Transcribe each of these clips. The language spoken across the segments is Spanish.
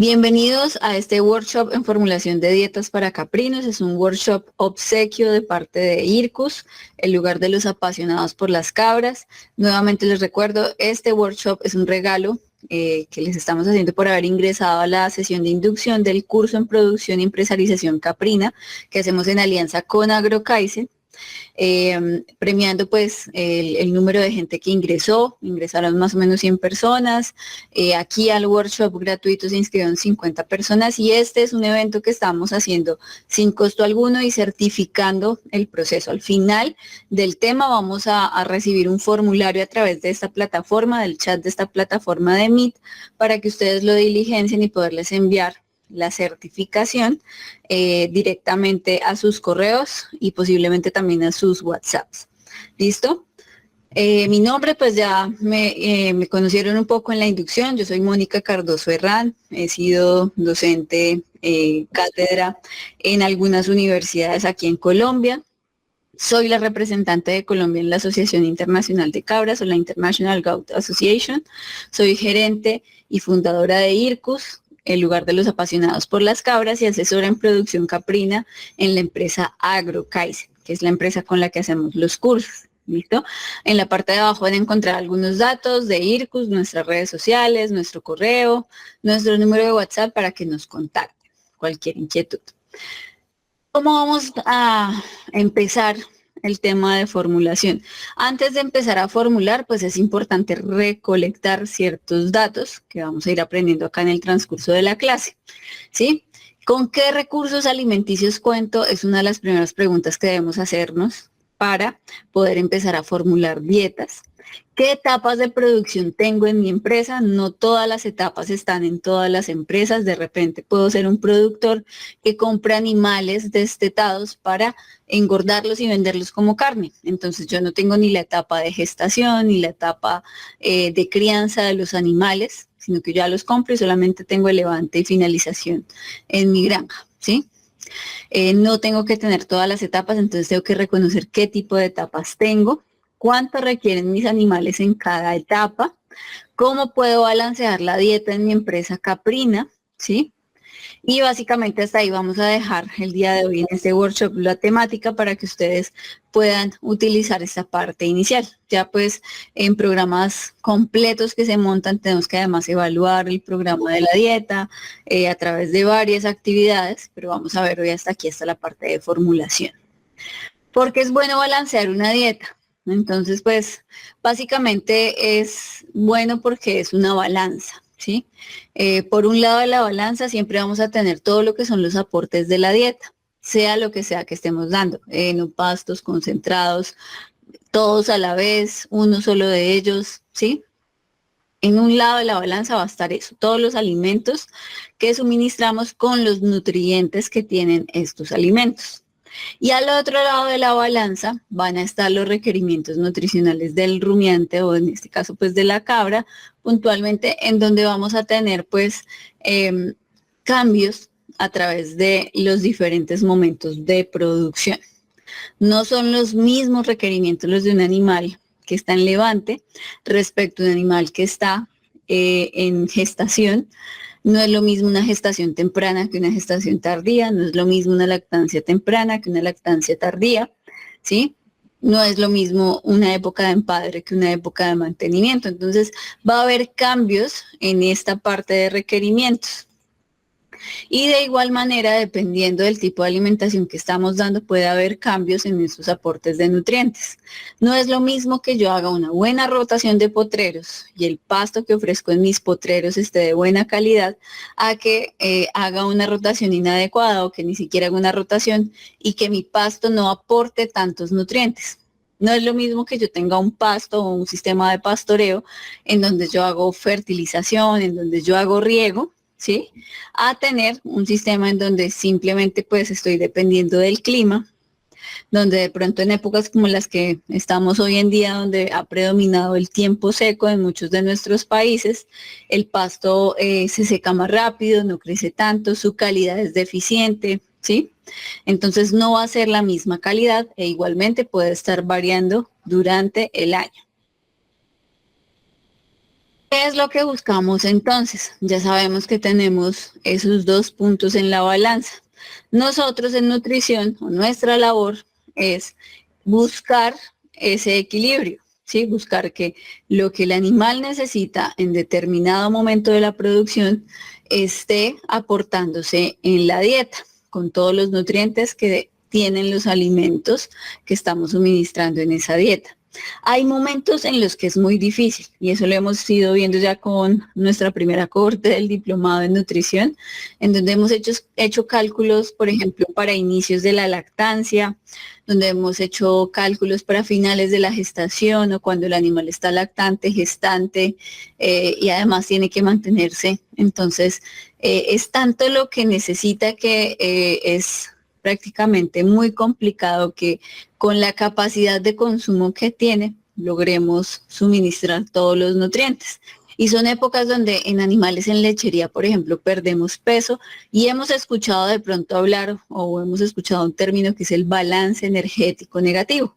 Bienvenidos a este workshop en formulación de dietas para caprinos. Es un workshop obsequio de parte de IRCUS, el lugar de los apasionados por las cabras. Nuevamente les recuerdo, este workshop es un regalo que les estamos haciendo por haber ingresado a la sesión de inducción del curso en producción y empresarización caprina que hacemos en alianza con AgroKaizen. Premiando pues el número de gente que ingresaron más o menos 100 personas, aquí al workshop gratuito se inscribieron 50 personas y este es un evento que estamos haciendo sin costo alguno y certificando el proceso. Al final del tema vamos a recibir un formulario a través de esta plataforma, del chat de esta plataforma de Meet, para que ustedes lo diligencien y poderles enviar la certificación directamente a sus correos y posiblemente también a sus WhatsApps. ¿Listo? Mi nombre, pues ya me conocieron un poco en la inducción. Yo soy Mónica Cardoso Herrán, he sido docente cátedra en algunas universidades aquí en Colombia. Soy la representante de Colombia en la Asociación Internacional de Cabras o la International Goat Association. Soy gerente y fundadora de IRCUS, el lugar de los apasionados por las cabras, y asesora en producción caprina en la empresa AgroKaizen, que es la empresa con la que hacemos los cursos. ¿Listo? En la parte de abajo van a encontrar algunos datos de IRCUS, nuestras redes sociales, nuestro correo, nuestro número de WhatsApp para que nos contacten cualquier inquietud. ¿Cómo vamos a empezar el tema de formulación? Antes de empezar a formular, pues es importante recolectar ciertos datos que vamos a ir aprendiendo acá en el transcurso de la clase, ¿sí? ¿Con qué recursos alimenticios cuento? Es una de las primeras preguntas que debemos hacernos para poder empezar a formular dietas. ¿Qué etapas de producción tengo en mi empresa? No todas las etapas están en todas las empresas. De repente puedo ser un productor que compra animales destetados para engordarlos y venderlos como carne. Entonces yo no tengo ni la etapa de gestación ni la etapa de crianza de los animales, sino que yo ya los compro y solamente tengo el levante y finalización en mi granja, ¿sí? No tengo que tener todas las etapas, entonces tengo que reconocer qué tipo de etapas tengo, cuánto requieren mis animales en cada etapa, cómo puedo balancear la dieta en mi empresa caprina, ¿sí? Y básicamente hasta ahí vamos a dejar el día de hoy en este workshop la temática para que ustedes puedan utilizar esta parte inicial. Ya pues en programas completos que se montan tenemos que además evaluar el programa de la dieta a través de varias actividades, pero vamos a ver hoy hasta aquí, hasta la parte de formulación. ¿Por qué es bueno balancear una dieta? Entonces pues básicamente es bueno porque es una balanza. ¿Sí? Por un lado de la balanza siempre vamos a tener todo lo que son los aportes de la dieta, sea lo que sea que estemos dando, no pastos, concentrados, todos a la vez, uno solo de ellos, ¿sí? En un lado de la balanza va a estar eso, todos los alimentos que suministramos con los nutrientes que tienen estos alimentos. Y al otro lado de la balanza van a estar los requerimientos nutricionales del rumiante o en este caso pues de la cabra, puntualmente en donde vamos a tener pues cambios a través de los diferentes momentos de producción. No son los mismos requerimientos los de un animal que está en levante respecto a un animal que está en gestación. No es lo mismo una gestación temprana que una gestación tardía, no es lo mismo una lactancia temprana que una lactancia tardía, ¿sí? No es lo mismo una época de empadre que una época de mantenimiento. Entonces va a haber cambios en esta parte de requerimientos. Y de igual manera, dependiendo del tipo de alimentación que estamos dando, puede haber cambios en esos aportes de nutrientes. No es lo mismo que yo haga una buena rotación de potreros y el pasto que ofrezco en mis potreros esté de buena calidad, a que haga una rotación inadecuada o que ni siquiera haga una rotación y que mi pasto no aporte tantos nutrientes. No es lo mismo que yo tenga un pasto o un sistema de pastoreo en donde yo hago fertilización, en donde yo hago riego, ¿sí? A tener un sistema en donde simplemente pues estoy dependiendo del clima, donde de pronto en épocas como las que estamos hoy en día, donde ha predominado el tiempo seco en muchos de nuestros países, el pasto se seca más rápido, no crece tanto, su calidad es deficiente, ¿sí? Entonces no va a ser la misma calidad e igualmente puede estar variando durante el año. ¿Qué es lo que buscamos entonces? Ya sabemos que tenemos esos dos puntos en la balanza. Nosotros en nutrición, o nuestra labor, es buscar ese equilibrio, ¿sí? Buscar que lo que el animal necesita en determinado momento de la producción esté aportándose en la dieta, con todos los nutrientes que tienen los alimentos que estamos suministrando en esa dieta. Hay momentos en los que es muy difícil y eso lo hemos ido viendo ya con nuestra primera cohorte del diplomado en nutrición, en donde hemos hecho cálculos, por ejemplo, para inicios de la lactancia, donde hemos hecho cálculos para finales de la gestación o cuando el animal está lactante, gestante y además tiene que mantenerse. Entonces, es tanto lo que necesita que es prácticamente muy complicado que con la capacidad de consumo que tiene logremos suministrar todos los nutrientes. Y son épocas donde en animales en lechería, por ejemplo, perdemos peso y hemos escuchado de pronto hablar o hemos escuchado un término que es el balance energético negativo.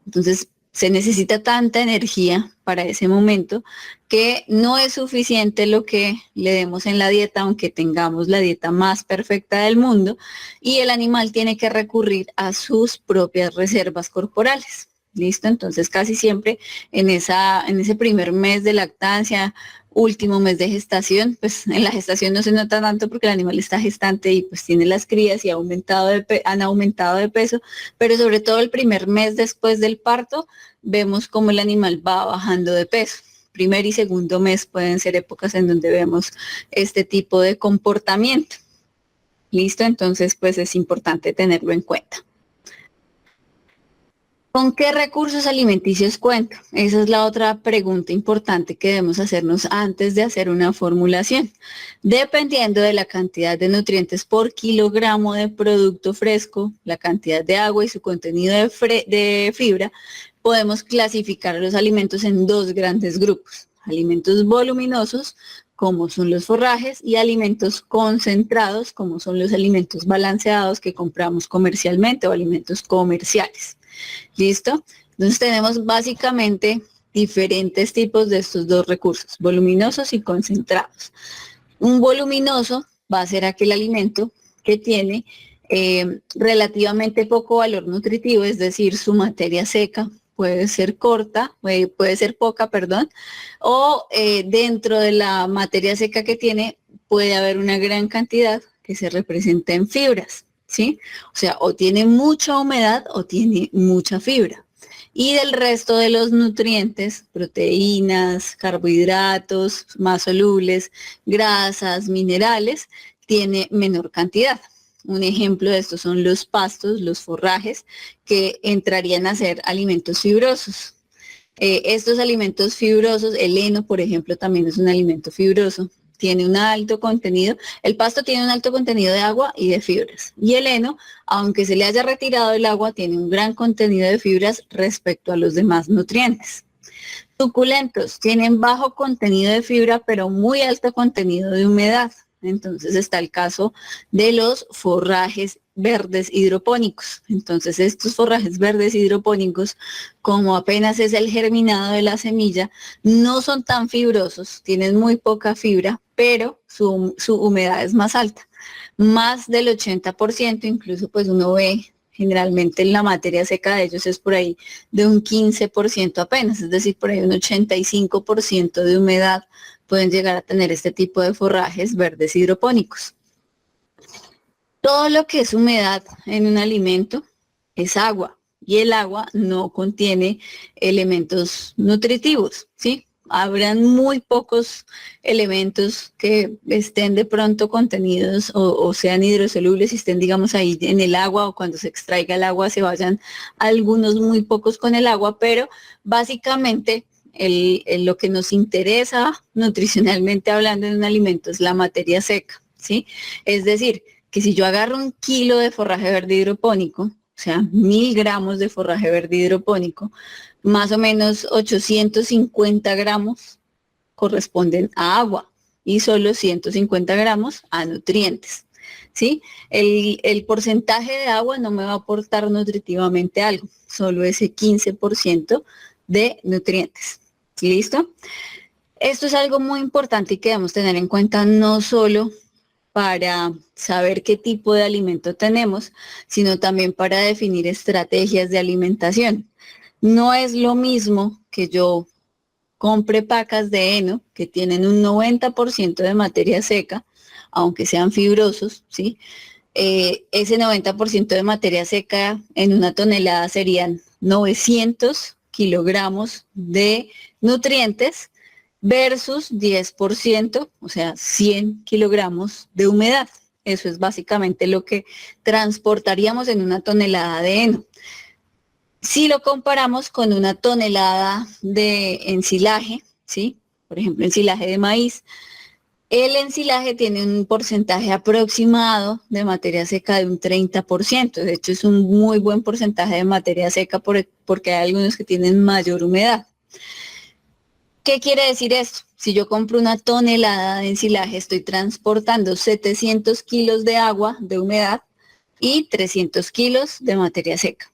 Entonces, se necesita tanta energía para ese momento que no es suficiente lo que le demos en la dieta, aunque tengamos la dieta más perfecta del mundo, y el animal tiene que recurrir a sus propias reservas corporales. ¿Listo? Entonces casi siempre en ese primer mes de lactancia, último mes de gestación, pues en la gestación no se nota tanto porque el animal está gestante y pues tiene las crías y han aumentado de peso, pero sobre todo el primer mes después del parto, vemos cómo el animal va bajando de peso. Primer y segundo mes pueden ser épocas en donde vemos este tipo de comportamiento. ¿Listo? Entonces, pues es importante tenerlo en cuenta. ¿Con qué recursos alimenticios cuento? Esa es la otra pregunta importante que debemos hacernos antes de hacer una formulación. Dependiendo de la cantidad de nutrientes por kilogramo de producto fresco, la cantidad de agua y su contenido de fibra, podemos clasificar los alimentos en dos grandes grupos. Alimentos voluminosos, como son los forrajes, y alimentos concentrados, como son los alimentos balanceados que compramos comercialmente o alimentos comerciales. ¿Listo? Entonces tenemos básicamente diferentes tipos de estos dos recursos, voluminosos y concentrados. Un voluminoso va a ser aquel alimento que tiene relativamente poco valor nutritivo, es decir, su materia seca puede ser puede ser poca, perdón, o dentro de la materia seca que tiene puede haber una gran cantidad que se representa en fibras. ¿Sí? O sea, o tiene mucha humedad o tiene mucha fibra. Y del resto de los nutrientes, proteínas, carbohidratos más solubles, grasas, minerales, tiene menor cantidad. Un ejemplo de esto son los pastos, los forrajes, que entrarían a ser alimentos fibrosos. Estos alimentos fibrosos, el heno, por ejemplo, también es un alimento fibroso. Tiene un alto contenido, el pasto tiene un alto contenido de agua y de fibras. Y el heno, aunque se le haya retirado el agua, tiene un gran contenido de fibras respecto a los demás nutrientes. Suculentos tienen bajo contenido de fibra, pero muy alto contenido de humedad. Entonces está el caso de los forrajes verdes hidropónicos. Entonces estos forrajes verdes hidropónicos, como apenas es el germinado de la semilla, no son tan fibrosos, tienen muy poca fibra, pero su humedad es más alta, más del 80%, incluso pues uno ve generalmente en la materia seca de ellos es por ahí de un 15% apenas, es decir, por ahí un 85% de humedad pueden llegar a tener este tipo de forrajes verdes hidropónicos. Todo lo que es humedad en un alimento es agua y el agua no contiene elementos nutritivos, ¿sí? Habrán muy pocos elementos que estén de pronto contenidos o sean hidrosolubles y estén, digamos, ahí en el agua o cuando se extraiga el agua se vayan algunos muy pocos con el agua, pero básicamente lo que nos interesa nutricionalmente hablando en un alimento es la materia seca, ¿sí? Es decir, que si yo agarro 1 kilo de forraje verde hidropónico, o sea, 1000 gramos de forraje verde hidropónico, más o menos 850 gramos corresponden a agua y solo 150 gramos a nutrientes. ¿Sí? El porcentaje de agua no me va a aportar nutritivamente algo, solo ese 15% de nutrientes. ¿Listo? Esto es algo muy importante y que debemos tener en cuenta no solo para saber qué tipo de alimento tenemos, sino también para definir estrategias de alimentación. No es lo mismo que yo compre pacas de heno que tienen un 90% de materia seca, aunque sean fibrosos, ¿sí? Ese 90% de materia seca en una tonelada serían 900 kilogramos de nutrientes versus 10%, o sea, 100 kilogramos de humedad. Eso es básicamente lo que transportaríamos en una tonelada de heno. Si lo comparamos con una tonelada de ensilaje, ¿sí? Por ejemplo, ensilaje de maíz, el ensilaje tiene un porcentaje aproximado de materia seca de un 30%. De hecho, es un muy buen porcentaje de materia seca porque hay algunos que tienen mayor humedad. ¿Qué quiere decir esto? Si yo compro una tonelada de ensilaje, estoy transportando 700 kilos de agua, de humedad, y 300 kilos de materia seca.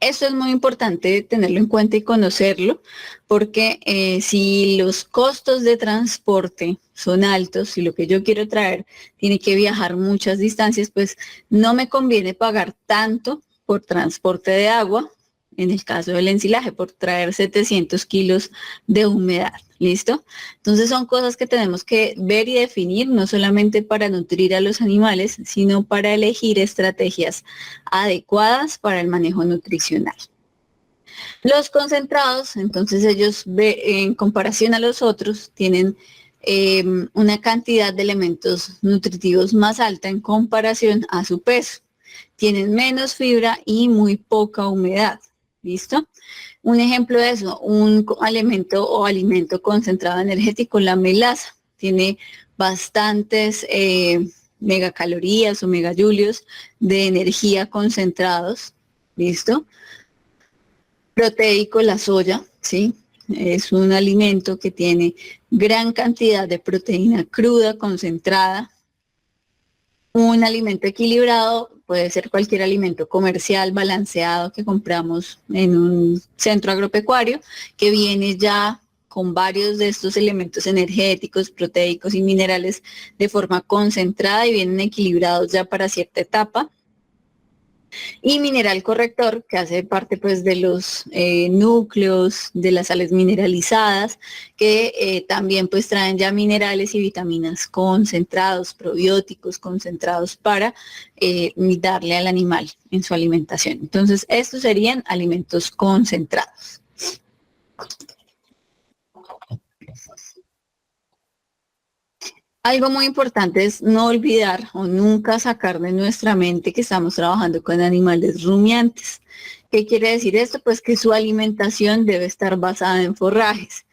Esto es muy importante tenerlo en cuenta y conocerlo, porque si los costos de transporte son altos, si lo que yo quiero traer tiene que viajar muchas distancias, pues no me conviene pagar tanto por transporte de agua, en el caso del ensilaje, por traer 700 kilos de humedad. ¿Listo? Entonces son cosas que tenemos que ver y definir, no solamente para nutrir a los animales, sino para elegir estrategias adecuadas para el manejo nutricional. Los concentrados, entonces ellos en comparación a los otros tienen una cantidad de elementos nutritivos más alta en comparación a su peso. Tienen menos fibra y muy poca humedad. ¿Listo? Un ejemplo de eso, un alimento o alimento concentrado energético, la melaza, tiene bastantes megacalorías o megajulios de energía concentrados, ¿listo? Proteico, la soya, ¿sí? Es un alimento que tiene gran cantidad de proteína cruda, concentrada. Un alimento equilibrado puede ser cualquier alimento comercial balanceado que compramos en un centro agropecuario, que viene ya con varios de estos elementos energéticos, proteicos y minerales de forma concentrada y vienen equilibrados ya para cierta etapa. Y mineral corrector, que hace parte pues de los núcleos, de las sales mineralizadas, que también pues traen ya minerales y vitaminas concentrados, probióticos concentrados para darle al animal en su alimentación. Entonces, estos serían alimentos concentrados. Algo muy importante es no olvidar o nunca sacar de nuestra mente que estamos trabajando con animales rumiantes. ¿Qué quiere decir esto? Pues que su alimentación debe estar basada en forrajes.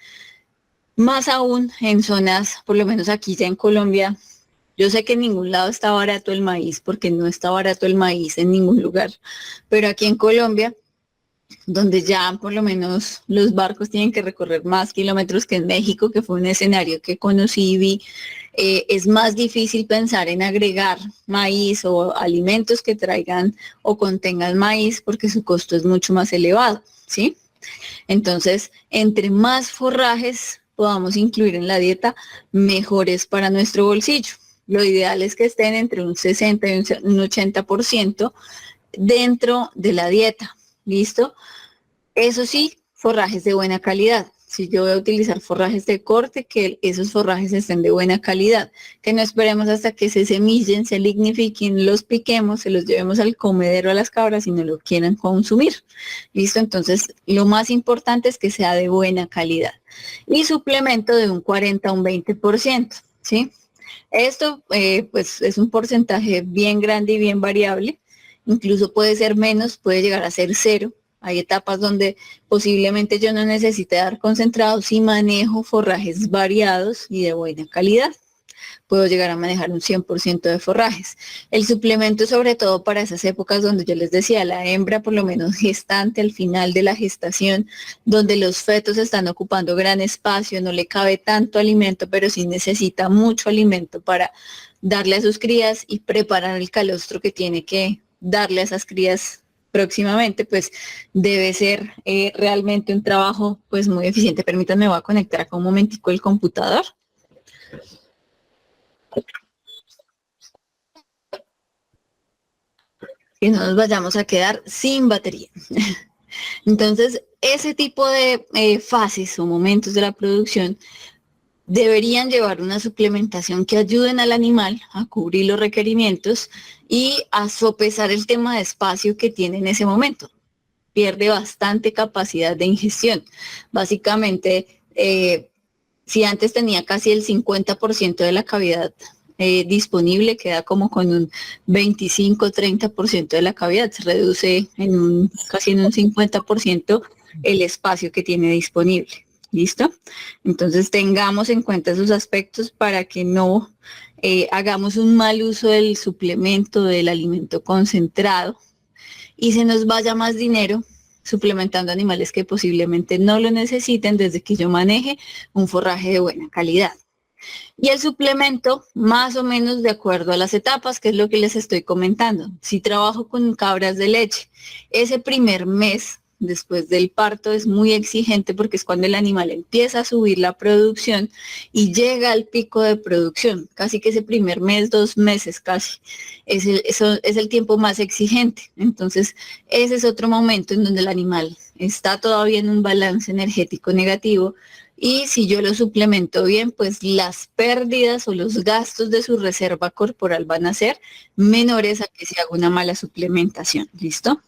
Más aún en zonas, por lo menos aquí ya en Colombia, yo sé que en ningún lado está barato el maíz, porque no está barato el maíz en ningún lugar, pero aquí en Colombia donde ya por lo menos los barcos tienen que recorrer más kilómetros que en México, que fue un escenario que conocí y vi, es más difícil pensar en agregar maíz o alimentos que traigan o contengan maíz porque su costo es mucho más elevado, ¿sí? Entonces, entre más forrajes podamos incluir en la dieta, mejores para nuestro bolsillo. Lo ideal es que estén entre un 60 y un 80% dentro de la dieta. ¿Listo? Eso sí, forrajes de buena calidad. Si yo voy a utilizar forrajes de corte, que esos forrajes estén de buena calidad, que no esperemos hasta que se semillen, se lignifiquen, los piquemos, se los llevemos al comedero a las cabras y no lo quieran consumir. ¿Listo? Entonces, lo más importante es que sea de buena calidad. Y suplemento de un 40 a un 20%, ¿sí? Esto, pues, es un porcentaje bien grande y bien variable. Incluso puede ser menos, puede llegar a ser cero. Hay etapas donde posiblemente yo no necesite dar concentrados y manejo forrajes variados y de buena calidad. Puedo llegar a manejar un 100% de forrajes. El suplemento, sobre todo para esas épocas donde yo les decía, la hembra por lo menos gestante al final de la gestación, donde los fetos están ocupando gran espacio, no le cabe tanto alimento, pero sí necesita mucho alimento para darle a sus crías y preparar el calostro que tiene que darle a esas crías próximamente, pues debe ser realmente un trabajo pues muy eficiente. Permítanme, voy a conectar acá un momentico el computador. Que no nos vayamos a quedar sin batería. Entonces, ese tipo de fases o momentos de la producción deberían llevar una suplementación que ayuden al animal a cubrir los requerimientos y a sopesar el tema de espacio que tiene en ese momento. Pierde bastante capacidad de ingestión. Básicamente, si antes tenía casi el 50% de la cavidad disponible, queda como con un 25-30% de la cavidad, se reduce casi en un 50% el espacio que tiene disponible. ¿Listo? Entonces tengamos en cuenta esos aspectos para que no hagamos un mal uso del suplemento, del alimento concentrado y se nos vaya más dinero suplementando animales que posiblemente no lo necesiten desde que yo maneje un forraje de buena calidad. Y el suplemento, más o menos de acuerdo a las etapas, que es lo que les estoy comentando. Si trabajo con cabras de leche, ese primer mes después del parto es muy exigente porque es cuando el animal empieza a subir la producción y llega al pico de producción. Casi que ese primer mes, 2 meses casi, es el tiempo más exigente. Entonces, ese es otro momento en donde el animal está todavía en un balance energético negativo. Y si yo lo suplemento bien, pues las pérdidas o los gastos de su reserva corporal van a ser menores a que si hago una mala suplementación. ¿Listo?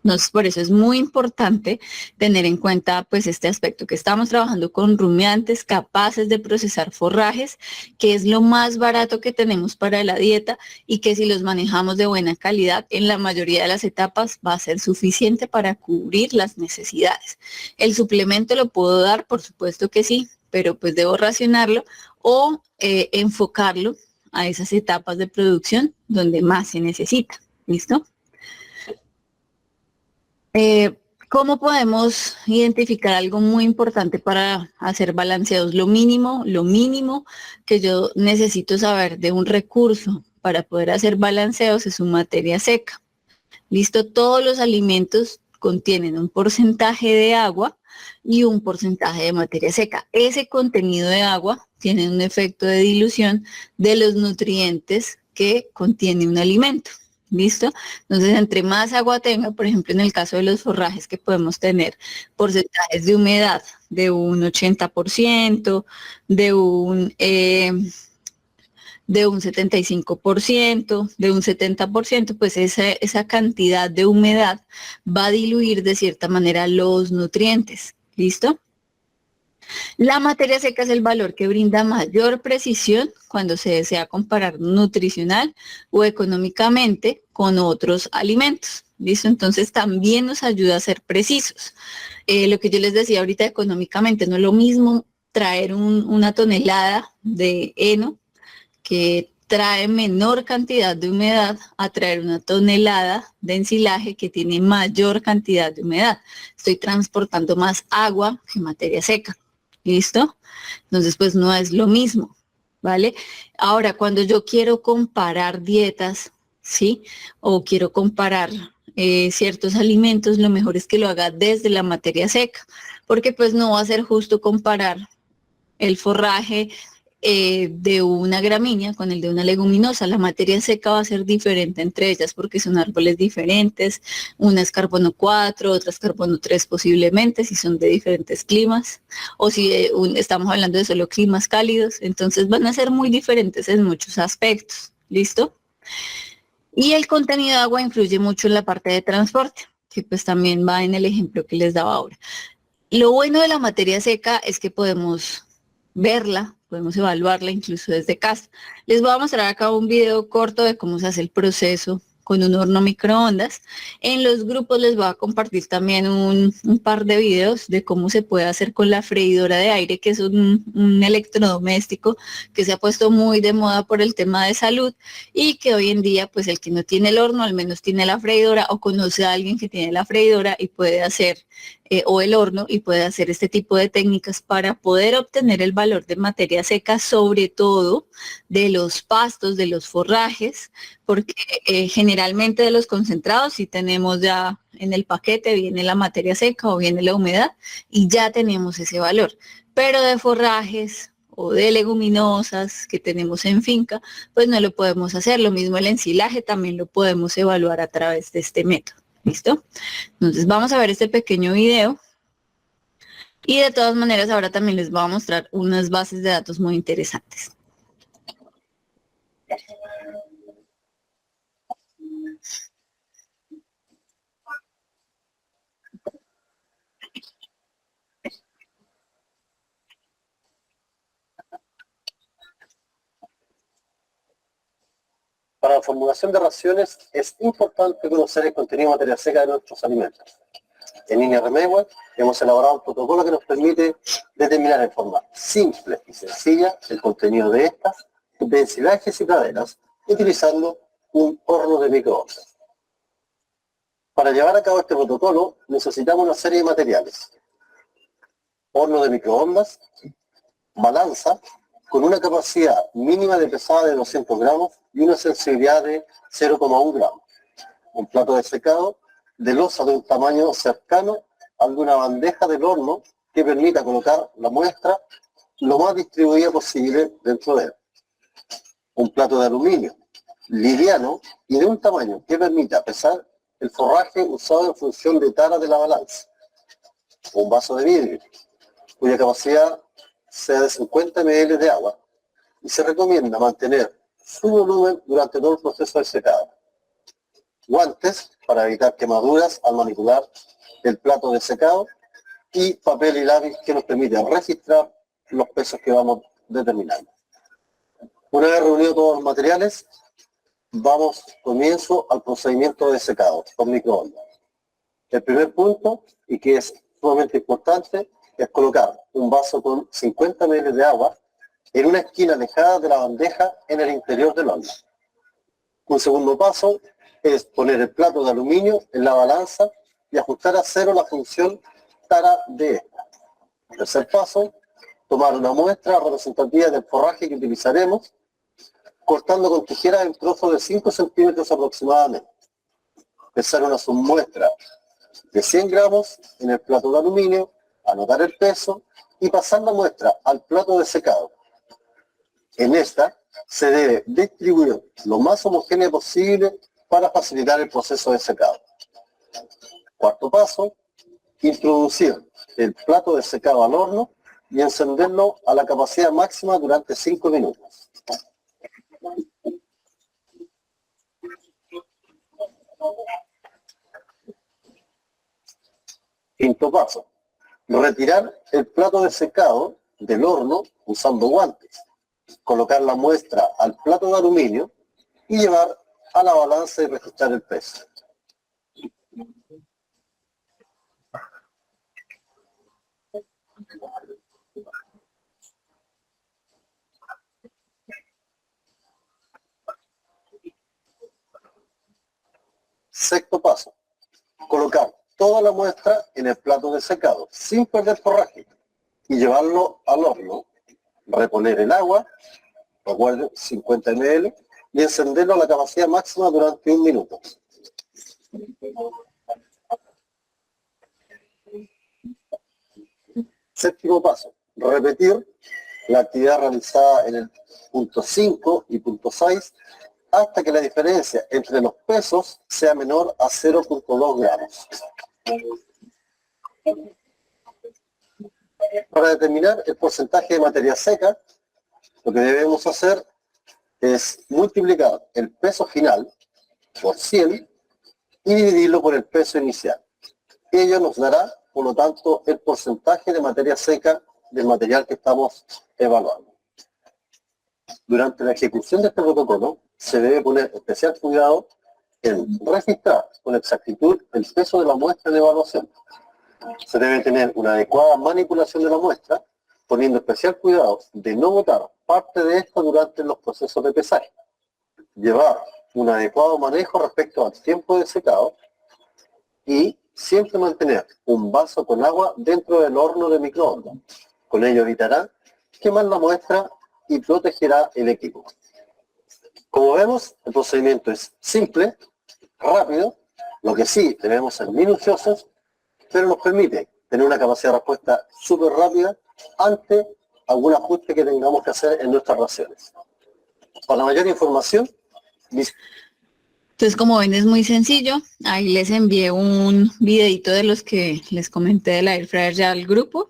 Entonces, por eso es muy importante tener en cuenta pues este aspecto, que estamos trabajando con rumiantes capaces de procesar forrajes, que es lo más barato que tenemos para la dieta y que si los manejamos de buena calidad en la mayoría de las etapas va a ser suficiente para cubrir las necesidades. ¿El suplemento lo puedo dar? Por supuesto que sí, pero pues debo racionarlo o enfocarlo a esas etapas de producción donde más se necesita. ¿Listo? ¿Cómo podemos identificar algo muy importante para hacer balanceados? Lo mínimo que yo necesito saber de un recurso para poder hacer balanceados es su materia seca. Listo, todos los alimentos contienen un porcentaje de agua y un porcentaje de materia seca. Ese contenido de agua tiene un efecto de dilución de los nutrientes que contiene un alimento. ¿Listo? Entonces, entre más agua tenga, por ejemplo, en el caso de los forrajes que podemos tener porcentajes de humedad de un 80%, de un 75%, de un 70%, pues esa cantidad de humedad va a diluir de cierta manera los nutrientes. ¿Listo? La materia seca es el valor que brinda mayor precisión cuando se desea comparar nutricional o económicamente con otros alimentos. ¿Listo? Entonces también nos ayuda a ser precisos. Lo que yo les decía ahorita económicamente, no es lo mismo traer una tonelada de heno que trae menor cantidad de humedad a traer una tonelada de ensilaje que tiene mayor cantidad de humedad. Estoy transportando más agua que materia seca. ¿Listo? Entonces, pues no es lo mismo, ¿vale? Ahora, cuando yo quiero comparar dietas, ¿sí? O quiero comparar ciertos alimentos, lo mejor es que lo haga desde la materia seca, porque pues no va a ser justo comparar el forraje de una gramínea con el de una leguminosa. La materia seca va a ser diferente entre ellas porque son árboles diferentes, una es carbono 4, otra es carbono 3 posiblemente, si son de diferentes climas, o si estamos hablando de solo climas cálidos, entonces van a ser muy diferentes en muchos aspectos. ¿Listo? Y el contenido de agua influye mucho en la parte de transporte, que pues también va en el ejemplo que les daba ahora. Lo bueno de la materia seca es que podemos verla, podemos evaluarla incluso desde casa. Les voy a mostrar acá un video corto de cómo se hace el proceso con un horno microondas. En los grupos les voy a compartir también un par de videos de cómo se puede hacer con la freidora de aire, que es un electrodoméstico que se ha puesto muy de moda por el tema de salud y que hoy en día pues el que no tiene el horno al menos tiene la freidora o conoce a alguien que tiene la freidora y puede hacer o el horno y puede hacer este tipo de técnicas para poder obtener el valor de materia seca, sobre todo de los pastos, de los forrajes, porque generalmente de los concentrados si tenemos ya en el paquete, viene la materia seca o viene la humedad y ya tenemos ese valor, pero de forrajes o de leguminosas que tenemos en finca, pues no lo podemos hacer. Lo mismo el ensilaje también lo podemos evaluar a través de este método. ¿Listo? Entonces vamos a ver este pequeño video y de todas maneras ahora también les voy a mostrar unas bases de datos muy interesantes. Para la formulación de raciones es importante conocer el contenido de materia seca de nuestros alimentos. En INRMEWAT hemos elaborado un protocolo que nos permite determinar en forma simple y sencilla el contenido de estas densidades y praderas utilizando un horno de microondas. Para llevar a cabo este protocolo necesitamos una serie de materiales. Horno de microondas, balanza, con una capacidad mínima de pesada de 200 gramos y una sensibilidad de 0,1 gramos. Un plato de secado de loza de un tamaño cercano a alguna bandeja del horno que permita colocar la muestra lo más distribuida posible dentro de él. Un plato de aluminio liviano y de un tamaño que permita pesar el forraje usado en función de tara de la balanza. Un vaso de vidrio cuya capacidad sea de 50 ml de agua y se recomienda mantener su volumen durante todo el proceso de secado. Guantes para evitar quemaduras al manipular el plato de secado y papel y lápiz que nos permite registrar los pesos que vamos determinando. Una vez reunidos todos los materiales, comienzo al procedimiento de secado con microondas. El primer punto, y que es sumamente importante, es colocar un vaso con 50 ml de agua en una esquina alejada de la bandeja en el interior del horno. Un segundo paso es poner el plato de aluminio en la balanza y ajustar a 0 la función tara de esta. Tercer paso, tomar una muestra representativa del forraje que utilizaremos, cortando con tijeras en trozos de 5 centímetros aproximadamente. Pesar una submuestra de 100 gramos en el plato de aluminio, anotar el peso y pasar la muestra al plato de secado. En esta se debe distribuir lo más homogéneo posible para facilitar el proceso de secado. Cuarto paso, introducir el plato de secado al horno y encenderlo a la capacidad máxima durante 5 minutos. Quinto paso, retirar el plato de secado del horno usando guantes, colocar la muestra al plato de aluminio y llevar a la balanza y registrar el peso. Sexto paso, colocar toda la muestra en el plato de secado sin perder forraje y llevarlo al horno, reponer el agua, recuerden 50 ml, y encenderlo a la capacidad máxima durante 1 minuto. Séptimo paso, repetir la actividad realizada en el punto 5 y punto 6 hasta que la diferencia entre los pesos sea menor a 0,2 gramos. Para determinar el porcentaje de materia seca, lo que debemos hacer es multiplicar el peso final por 100 y dividirlo por el peso inicial. Ello nos dará, por lo tanto, el porcentaje de materia seca del material que estamos evaluando. Durante la ejecución de este protocolo, se debe poner especial cuidado en registrar con exactitud el peso de la muestra de evaluación. Se debe tener una adecuada manipulación de la muestra, poniendo especial cuidado de no botar parte de esta durante los procesos de pesaje. Llevar un adecuado manejo respecto al tiempo de secado y siempre mantener un vaso con agua dentro del horno de microondas. Con ello evitará quemar la muestra y protegerá el equipo. Como vemos, el procedimiento es simple, rápido, lo que sí debemos ser minuciosos, pero nos permite tener una capacidad de respuesta súper rápida ante algún ajuste que tengamos que hacer en nuestras raciones. Para mayor información, entonces, como ven, es muy sencillo. Ahí les envié un videito de los que les comenté de la Air Fryer ya al grupo.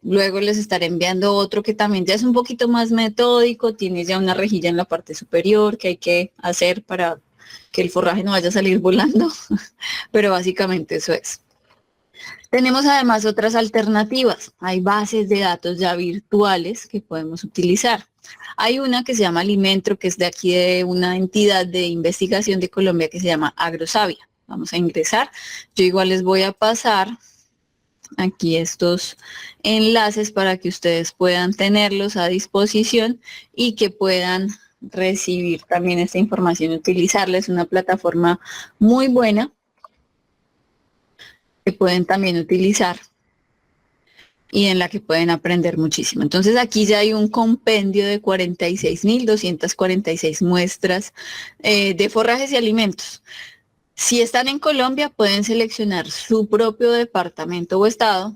Luego les estaré enviando otro que también ya es un poquito más metódico, tiene ya una rejilla en la parte superior que hay que hacer para que el forraje no vaya a salir volando, pero básicamente eso es. Tenemos además otras alternativas, hay bases de datos ya virtuales que podemos utilizar. Hay una que se llama Alimentro, que es de aquí de una entidad de investigación de Colombia que se llama Agrosavia. Vamos a ingresar, yo igual les voy a pasar aquí estos enlaces para que ustedes puedan tenerlos a disposición y que puedan recibir también esta información y utilizarla. Es una plataforma muy buena que pueden también utilizar y en la que pueden aprender muchísimo. Entonces aquí ya hay un compendio de 46.246 muestras de forrajes y alimentos. Si están en Colombia, pueden seleccionar su propio departamento o estado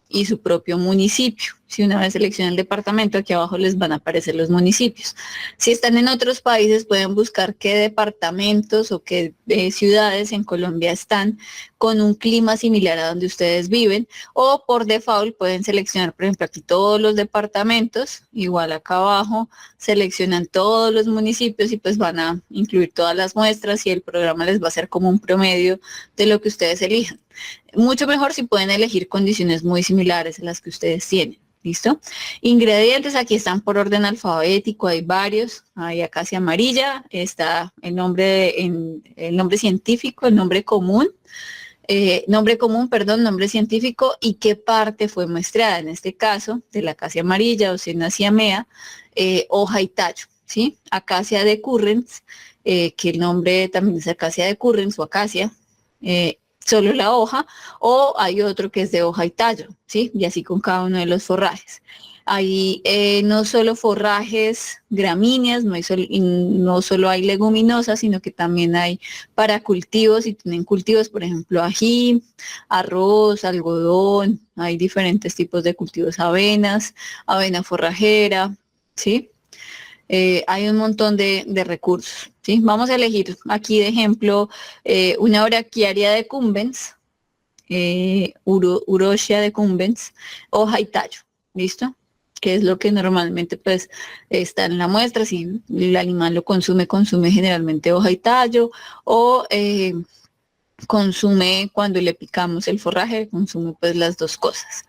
y su propio municipio. Si una vez seleccionan el departamento, aquí abajo les van a aparecer los municipios. Si están en otros países, pueden buscar qué departamentos o qué ciudades en Colombia están con un clima similar a donde ustedes viven, o por default pueden seleccionar, por ejemplo, aquí todos los departamentos, igual acá abajo seleccionan todos los municipios y pues van a incluir todas las muestras y el programa les va a hacer como un promedio de lo que ustedes elijan. Mucho mejor si pueden elegir condiciones muy similares a las que ustedes tienen. ¿Listo? Ingredientes, aquí están por orden alfabético, hay varios. Hay acacia amarilla, está el nombre científico, el nombre común, nombre científico y qué parte fue muestrada. En este caso, de la acacia amarilla, Osena siamea, hoja y tallo, ¿sí? Acacia decurrens, que el nombre también es acacia decurrens o acacia, solo la hoja, o hay otro que es de hoja y tallo, ¿sí? Y así con cada uno de los forrajes. Hay no solo forrajes gramíneas, no solo hay leguminosas, sino que también hay para cultivos, y tienen cultivos, por ejemplo, ají, arroz, algodón, hay diferentes tipos de cultivos, avena forrajera, ¿sí? Hay un montón de recursos, ¿sí? Vamos a elegir aquí de ejemplo una braquiaria decumbens, urosia decumbens, hoja y tallo, ¿listo? Que es lo que normalmente pues está en la muestra. Si el animal lo consume generalmente hoja y tallo, o consume cuando le picamos el forraje, consume pues las dos cosas.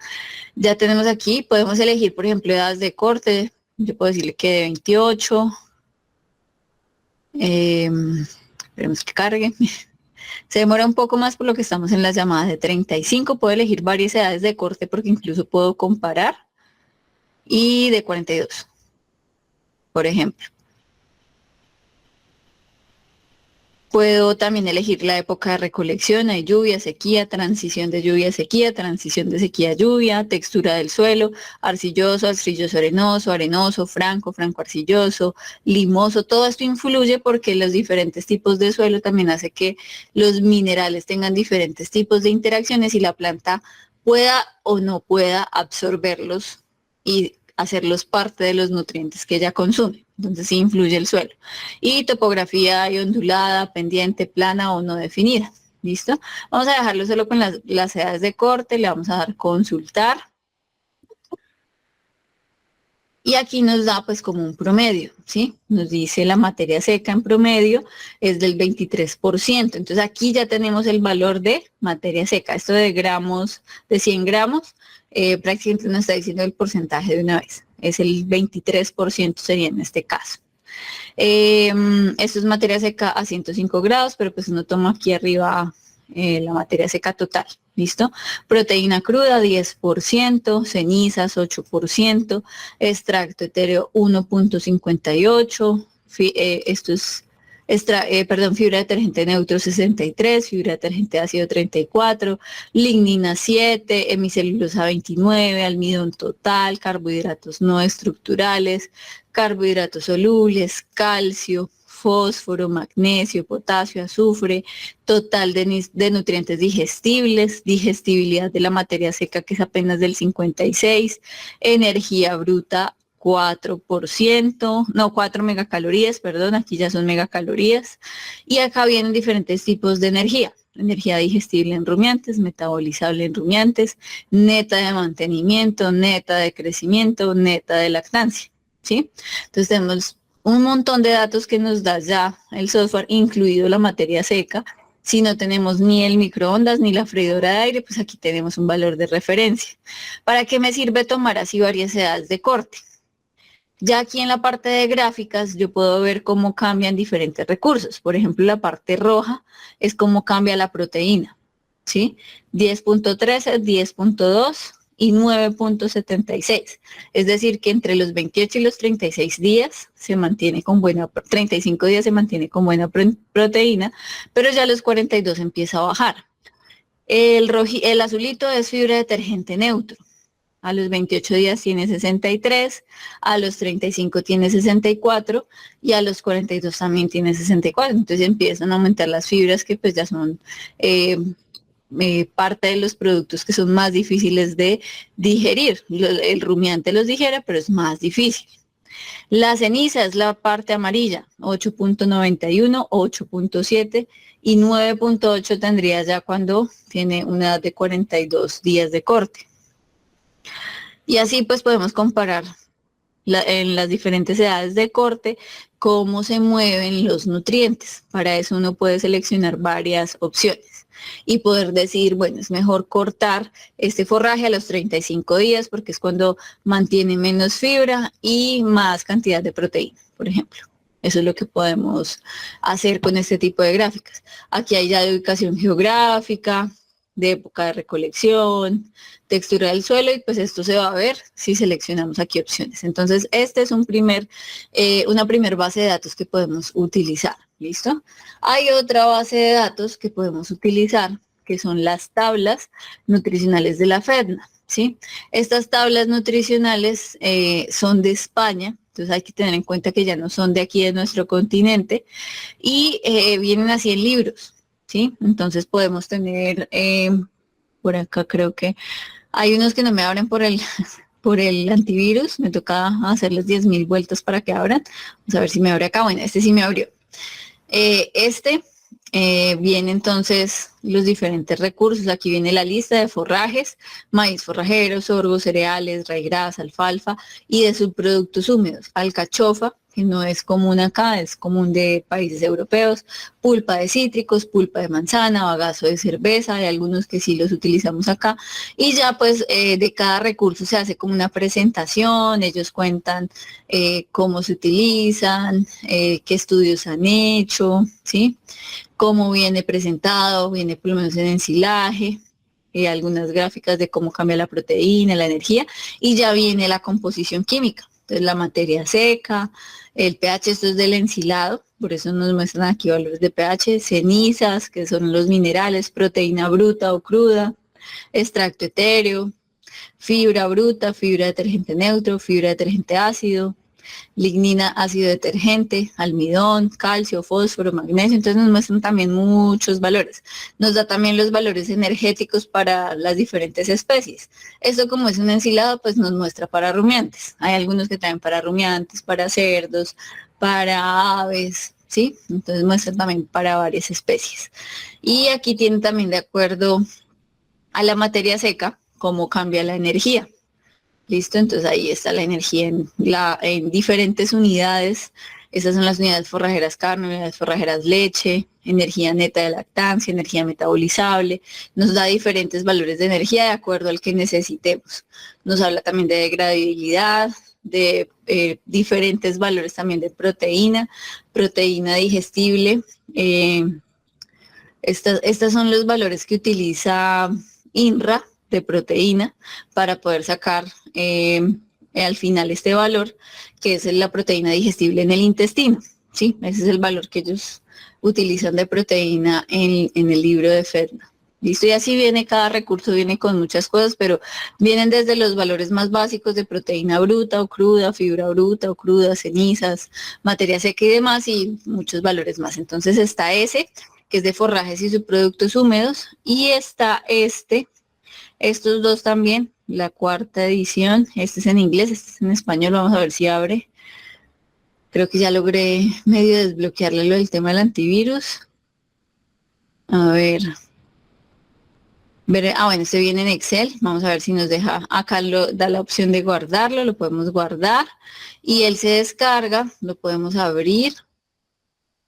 Ya tenemos aquí, podemos elegir por ejemplo edades de corte. Yo puedo decirle que de 28, esperemos que cargue. Se demora un poco más por lo que estamos en las llamadas de 35. Puedo elegir varias edades de corte porque incluso puedo comparar. Y de 42, por ejemplo. Puedo también elegir la época de recolección, hay lluvia, sequía, transición de lluvia a sequía, transición de sequía a lluvia, textura del suelo, arcilloso, arcilloso arenoso, arenoso, franco, franco arcilloso, limoso. Todo esto influye porque los diferentes tipos de suelo también hace que los minerales tengan diferentes tipos de interacciones y la planta pueda o no pueda absorberlos y hacerlos parte de los nutrientes que ella consume. Entonces sí influye el suelo. Y topografía hay ondulada, pendiente, plana o no definida. ¿Listo? Vamos a dejarlo solo con las edades de corte, le vamos a dar consultar. Y aquí nos da pues como un promedio, ¿sí? Nos dice la materia seca en promedio es del 23%. Entonces aquí ya tenemos el valor de materia seca. Esto de gramos, de 100 gramos, prácticamente nos está diciendo el porcentaje de una vez. Es el 23% sería en este caso. Esto es materia seca a 105 grados, pero pues uno toma aquí arriba la materia seca total. ¿Listo? Proteína cruda 10%, cenizas 8%, extracto etéreo 1.58, esto es Fibra detergente neutro 63, fibra detergente ácido 34, lignina 7, hemicelulosa 29, almidón total, carbohidratos no estructurales, carbohidratos solubles, calcio, fósforo, magnesio, potasio, azufre, total de nutrientes digestibles, digestibilidad de la materia seca que es apenas del 56, energía bruta 4%, no, 4 megacalorías, perdón, aquí ya son megacalorías. Y acá vienen diferentes tipos de energía. Energía digestible en rumiantes, metabolizable en rumiantes, neta de mantenimiento, neta de crecimiento, neta de lactancia, ¿sí? Entonces tenemos un montón de datos que nos da ya el software, incluido la materia seca. Si no tenemos ni el microondas ni la freidora de aire, pues aquí tenemos un valor de referencia. ¿Para qué me sirve tomar así varias edades de corte? Ya aquí en la parte de gráficas yo puedo ver cómo cambian diferentes recursos. Por ejemplo, la parte roja es cómo cambia la proteína, ¿sí? 10.13, 10.2 y 9.76. Es decir, que entre los 28 y los 36 días se mantiene con buena, 35 días se mantiene con buena proteína, pero ya a los 42 empieza a bajar. El azulito es fibra detergente neutro. A los 28 días tiene 63, a los 35 tiene 64 y a los 42 también tiene 64. Entonces empiezan a aumentar las fibras que pues ya son parte de los productos que son más difíciles de digerir. El rumiante los digiere, pero es más difícil. La ceniza es la parte amarilla, 8.91, 8.7 y 9.8 tendría ya cuando tiene una edad de 42 días de corte. Y así pues podemos comparar en las diferentes edades de corte cómo se mueven los nutrientes. Para eso uno puede seleccionar varias opciones y poder decir, bueno, es mejor cortar este forraje a los 35 días porque es cuando mantiene menos fibra y más cantidad de proteína, por ejemplo. Eso es lo que podemos hacer con este tipo de gráficas. Aquí hay ya de ubicación geográfica, de época de recolección, textura del suelo, y pues esto se va a ver si seleccionamos aquí opciones. Entonces, este es una primer base de datos que podemos utilizar, ¿listo? Hay otra base de datos que podemos utilizar, que son las tablas nutricionales de la FEDNA, ¿sí? Estas tablas nutricionales son de España, entonces hay que tener en cuenta que ya no son de aquí de nuestro continente, y vienen así en libros, ¿sí? Entonces podemos tener, por acá creo que hay unos que no me abren por el antivirus, me toca hacerles 10.000 vueltas para que abran. Vamos a ver si me abre acá. Bueno, este sí me abrió. Viene entonces los diferentes recursos. Aquí viene la lista de forrajes: maíz forrajero, sorgo, cereales, raigras, alfalfa, y de subproductos húmedos: alcachofa, que no es común acá, es común de países europeos, pulpa de cítricos, pulpa de manzana, bagazo de cerveza, hay algunos que sí los utilizamos acá, y ya pues de cada recurso se hace como una presentación, ellos cuentan cómo se utilizan, qué estudios han hecho, ¿sí? Cómo viene presentado, viene por lo menos en ensilaje, algunas gráficas de cómo cambia la proteína, la energía, y ya viene la composición química. Entonces la materia seca, el pH, esto es del ensilado, por eso nos muestran aquí valores de pH, cenizas, que son los minerales, proteína bruta o cruda, extracto etéreo, fibra bruta, fibra detergente neutro, fibra detergente ácido, lignina, ácido detergente, almidón, calcio, fósforo, magnesio. Entonces nos muestran también muchos valores. Nos da también los valores energéticos para las diferentes especies. Esto, como es un ensilado, pues nos muestra para rumiantes. Hay algunos que traen para rumiantes, para cerdos, para aves, ¿sí? Entonces muestra también para varias especies. Y aquí tiene también, de acuerdo a la materia seca, cómo cambia la energía. Listo, entonces ahí está la energía en diferentes unidades. Estas son las unidades forrajeras carne, unidades forrajeras leche, energía neta de lactancia, energía metabolizable. Nos da diferentes valores de energía de acuerdo al que necesitemos. Nos habla también de degradabilidad, de diferentes valores también de proteína, proteína digestible. Estos son los valores que utiliza INRA de proteína para poder sacar al final este valor, que es la proteína digestible en el intestino. Sí, ese es el valor que ellos utilizan de proteína en el libro de Fedna. Listo, y así viene cada recurso, viene con muchas cosas, pero vienen desde los valores más básicos de proteína bruta o cruda, fibra bruta o cruda, cenizas, materia seca y demás, y muchos valores más. Entonces está ese, que es de forrajes y subproductos húmedos, y está estos dos también, la cuarta edición, este es en inglés, este es en español, vamos a ver si abre. Creo que ya logré medio desbloquearle lo del tema del antivirus. A ver. Bueno, este viene en Excel. Vamos a ver si nos deja. Acá da la opción de guardarlo, lo podemos guardar. Y él se descarga, lo podemos abrir.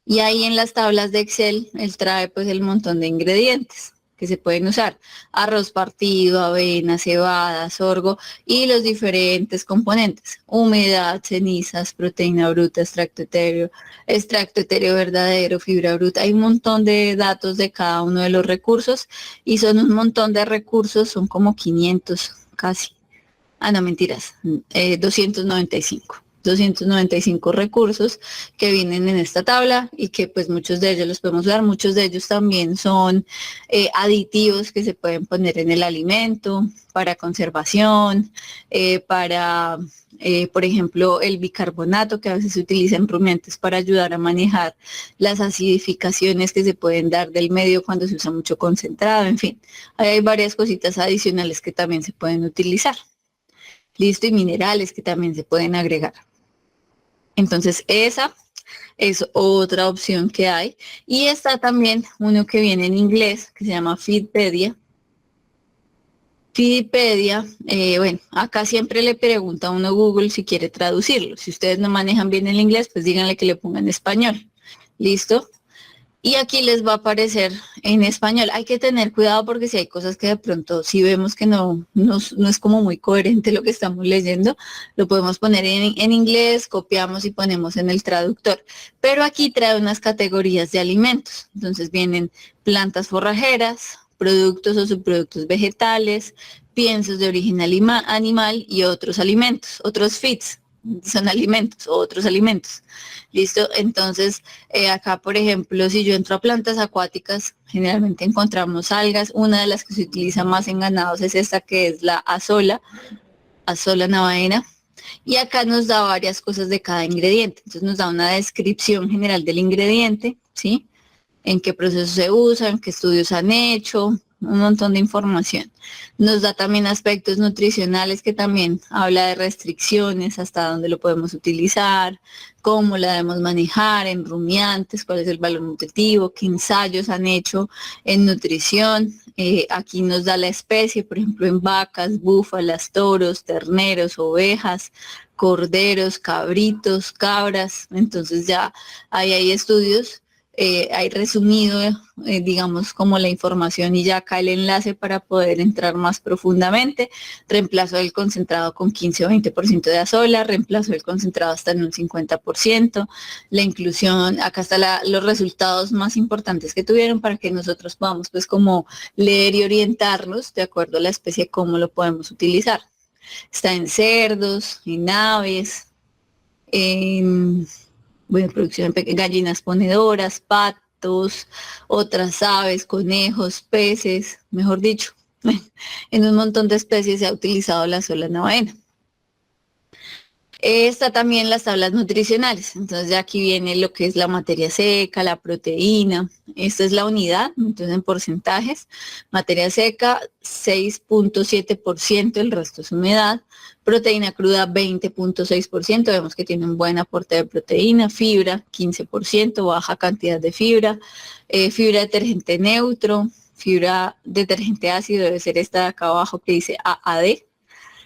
Y ahí en las tablas de Excel, él trae pues el montón de ingredientes que se pueden usar. Arroz partido, avena, cebada, sorgo y los diferentes componentes. Humedad, cenizas, proteína bruta, extracto etéreo verdadero, fibra bruta. Hay un montón de datos de cada uno de los recursos y son un montón de recursos, son como 500 casi. No mentiras, 295 recursos que vienen en esta tabla y que pues muchos de ellos los podemos usar, muchos de ellos también son aditivos que se pueden poner en el alimento para conservación, por ejemplo, el bicarbonato que a veces se utiliza en rumiantes para ayudar a manejar las acidificaciones que se pueden dar del medio cuando se usa mucho concentrado, en fin, hay varias cositas adicionales que también se pueden utilizar. Listo, y minerales que también se pueden agregar. Entonces esa es otra opción que hay. Y está también uno que viene en inglés, que se llama Feedpedia. Feedpedia, bueno, acá siempre le pregunta a uno Google si quiere traducirlo. Si ustedes no manejan bien el inglés, pues díganle que le pongan español. ¿Listo? Y aquí les va a aparecer en español. Hay que tener cuidado porque si hay cosas que de pronto si vemos que no es como muy coherente lo que estamos leyendo, lo podemos poner en inglés, copiamos y ponemos en el traductor. Pero aquí trae unas categorías de alimentos. Entonces vienen plantas forrajeras, productos o subproductos vegetales, piensos de origen animal y otros alimentos, otros feeds. Son alimentos o otros alimentos. ¿Listo? Entonces, acá, por ejemplo, si yo entro a plantas acuáticas, generalmente encontramos algas. Una de las que se utiliza más en ganados es esta, que es la azola navaena. Y acá nos da varias cosas de cada ingrediente. Entonces nos da una descripción general del ingrediente, ¿sí? En qué procesos se usan, qué estudios han hecho, un montón de información. Nos da también aspectos nutricionales que también habla de restricciones, hasta dónde lo podemos utilizar, cómo la debemos manejar en rumiantes, cuál es el valor nutritivo, qué ensayos han hecho en nutrición. Aquí nos da la especie, por ejemplo, en vacas, búfalas, toros, terneros, ovejas, corderos, cabritos, cabras. Entonces ya ahí hay estudios. Hay resumido, digamos, como la información y ya acá el enlace para poder entrar más profundamente. Reemplazo del concentrado con 15 o 20% de azola, reemplazo del concentrado hasta en un 50%. La inclusión, acá están los resultados más importantes que tuvieron para que nosotros podamos pues como leer y orientarnos de acuerdo a la especie, cómo lo podemos utilizar. Está en cerdos, en aves, en producción de gallinas ponedoras, patos, otras aves, conejos, peces, mejor dicho. En un montón de especies se ha utilizado la azola navaena. Está también las tablas nutricionales. Entonces ya aquí viene lo que es la materia seca, la proteína. Esta es la unidad, entonces en porcentajes. Materia seca, 6.7%, el resto es humedad. Proteína cruda, 20.6%. Vemos que tiene un buen aporte de proteína. Fibra, 15%, baja cantidad de fibra. Fibra detergente neutro. Fibra detergente ácido, debe ser esta de acá abajo que dice AAD.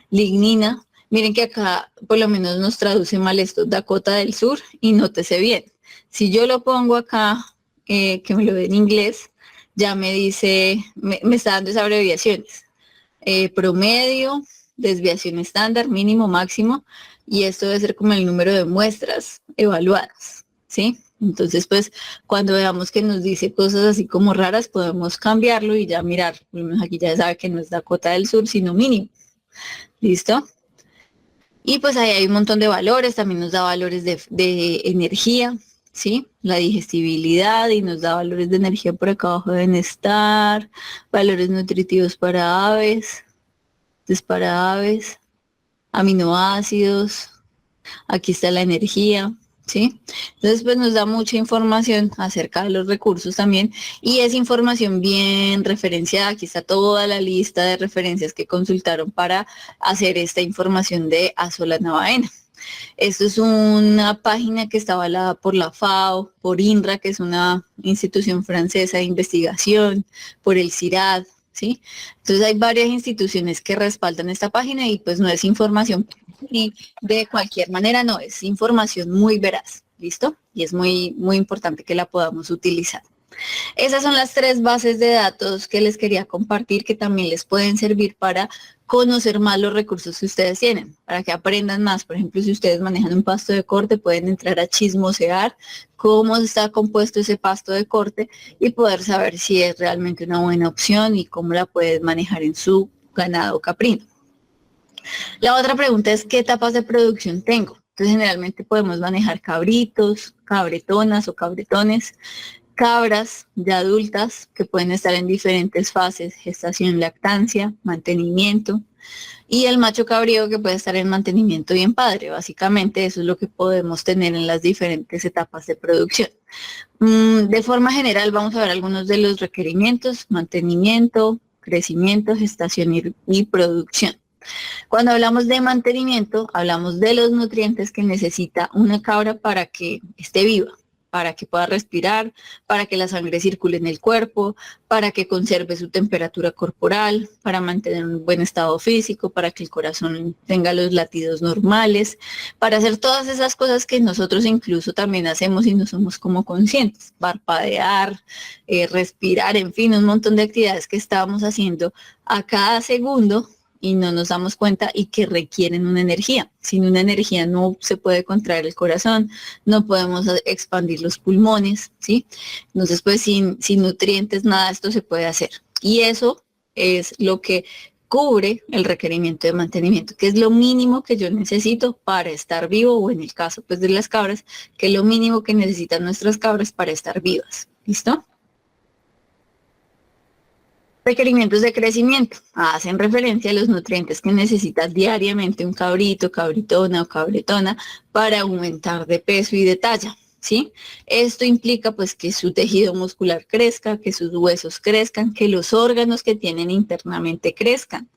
Lignina. Miren que acá por lo menos nos traduce mal esto, Dakota del Sur, y nótese bien. Si yo lo pongo acá, que me lo dé en inglés, ya me dice, me está dando esas abreviaciones. Promedio, desviación estándar, mínimo, máximo, y esto debe ser como el número de muestras evaluadas, ¿sí? Entonces, pues, cuando veamos que nos dice cosas así como raras, podemos cambiarlo y ya mirar. Por lo menos aquí ya sabe que no es Dakota del Sur, sino mínimo. ¿Listo? Y pues ahí hay un montón de valores, también nos da valores de energía. ¿sí? La digestibilidad y nos da valores de energía por acá abajo de bienestar, valores nutritivos para aves, aminoácidos, aquí está la energía, ¿sí? Entonces, pues nos da mucha información acerca de los recursos también y es información bien referenciada. Aquí está toda la lista de referencias que consultaron para hacer esta información de Azolanavaena. Esto es una página que está avalada por la FAO, por INRA, que es una institución francesa de investigación, por el CIRAD, ¿sí? Entonces hay varias instituciones que respaldan esta página y pues no es información y de cualquier manera, no, es información muy veraz, ¿listo? Y es muy, muy importante que la podamos utilizar. Esas son las 3 bases de datos que les quería compartir que también les pueden servir para conocer más los recursos que ustedes tienen, para que aprendan más. Por ejemplo, si ustedes manejan un pasto de corte, pueden entrar a chismosear cómo está compuesto ese pasto de corte y poder saber si es realmente una buena opción y cómo la pueden manejar en su ganado caprino. La otra pregunta es, ¿qué etapas de producción tengo? Entonces, generalmente podemos manejar cabritos, cabretonas o cabretones, cabras ya adultas que pueden estar en diferentes fases, gestación, lactancia, mantenimiento, y el macho cabrío que puede estar en mantenimiento y en padre. Básicamente eso es lo que podemos tener en las diferentes etapas de producción. De forma general vamos a ver algunos de los requerimientos: mantenimiento, crecimiento, gestación y producción. Cuando hablamos de mantenimiento, hablamos de los nutrientes que necesita una cabra para que esté viva, para que pueda respirar, para que la sangre circule en el cuerpo, para que conserve su temperatura corporal, para mantener un buen estado físico, para que el corazón tenga los latidos normales, para hacer todas esas cosas que nosotros incluso también hacemos y no somos como conscientes, parpadear, respirar, en fin, un montón de actividades que estábamos haciendo a cada segundo y no nos damos cuenta y que requieren una energía. Sin una energía no se puede contraer el corazón, no podemos expandir los pulmones, ¿sí? Entonces, pues sin nutrientes nada de esto se puede hacer. Y eso es lo que cubre el requerimiento de mantenimiento, que es lo mínimo que yo necesito para estar vivo, o en el caso pues de las cabras, que es lo mínimo que necesitan nuestras cabras para estar vivas. ¿Listo? Requerimientos de crecimiento hacen referencia a los nutrientes que necesita diariamente un cabrito, cabritona o cabretona para aumentar de peso y de talla, ¿sí? Esto implica pues que su tejido muscular crezca, que sus huesos crezcan, que los órganos que tienen internamente crezcan,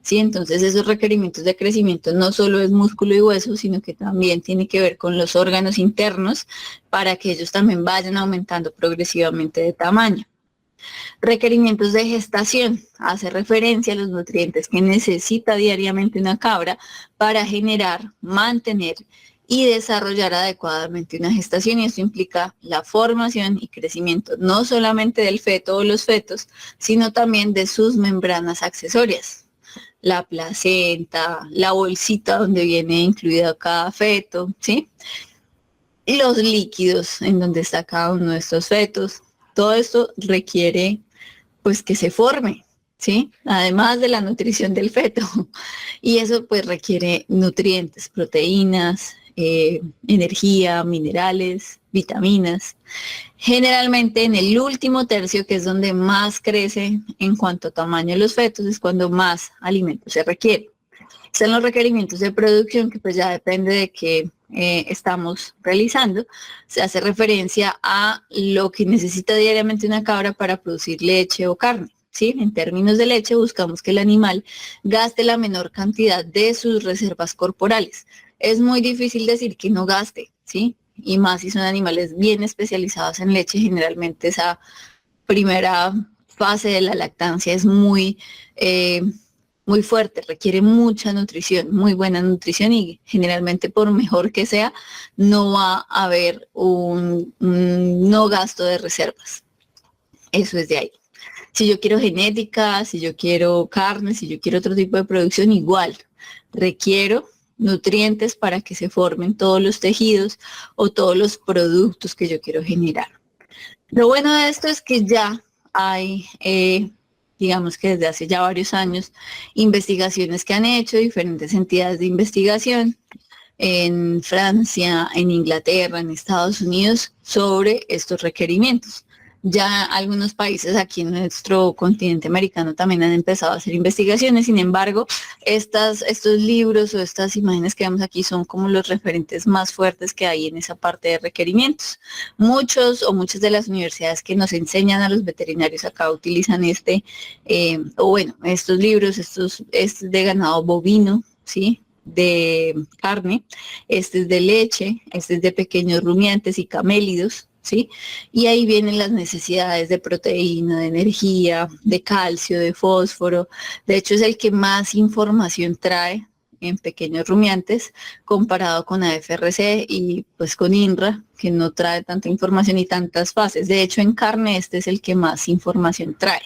¿sí? Entonces esos requerimientos de crecimiento no solo es músculo y hueso, sino que también tiene que ver con los órganos internos para que ellos también vayan aumentando progresivamente de tamaño. Requerimientos de gestación hace referencia a los nutrientes que necesita diariamente una cabra para generar, mantener y desarrollar adecuadamente una gestación, y esto implica la formación y crecimiento no solamente del feto o los fetos, sino también de sus membranas accesorias, la placenta, la bolsita donde viene incluido cada feto, ¿sí? Y los líquidos en donde está cada uno de estos fetos. Todo esto requiere pues que se forme, ¿sí? Además de la nutrición del feto. Y eso pues requiere nutrientes, proteínas, energía, minerales, vitaminas. Generalmente en el último tercio, que es donde más crece en cuanto a tamaño de los fetos, es cuando más alimento se requiere. Están los requerimientos de producción, que pues ya depende de qué estamos realizando. Se hace referencia a lo que necesita diariamente una cabra para producir leche o carne, ¿sí? En términos de leche, buscamos que el animal gaste la menor cantidad de sus reservas corporales. Es muy difícil decir que no gaste, ¿sí? Y más si son animales bien especializados en leche, generalmente esa primera fase de la lactancia es muy fuerte, requiere mucha nutrición, muy buena nutrición, y generalmente por mejor que sea, no va a haber un no gasto de reservas. Eso es de ahí. Si yo quiero genética, si yo quiero carne, si yo quiero otro tipo de producción, igual, requiero nutrientes para que se formen todos los tejidos o todos los productos que yo quiero generar. Lo bueno de esto es que ya hay digamos que desde hace ya varios años, investigaciones que han hecho diferentes entidades de investigación en Francia, en Inglaterra, en Estados Unidos, sobre estos requerimientos. Ya algunos países aquí en nuestro continente americano también han empezado a hacer investigaciones, sin embargo, estos libros o estas imágenes que vemos aquí son como los referentes más fuertes que hay en esa parte de requerimientos. Muchos o muchas de las universidades que nos enseñan a los veterinarios acá utilizan estos libros, este es de ganado bovino, ¿sí? De carne, este es de leche, este es de pequeños rumiantes y camélidos, ¿sí? Y ahí vienen las necesidades de proteína, de energía, de calcio, de fósforo. De hecho, es el que más información trae en pequeños rumiantes comparado con AFRC y pues con INRA, que no trae tanta información y tantas fases. De hecho, en carne este es el que más información trae.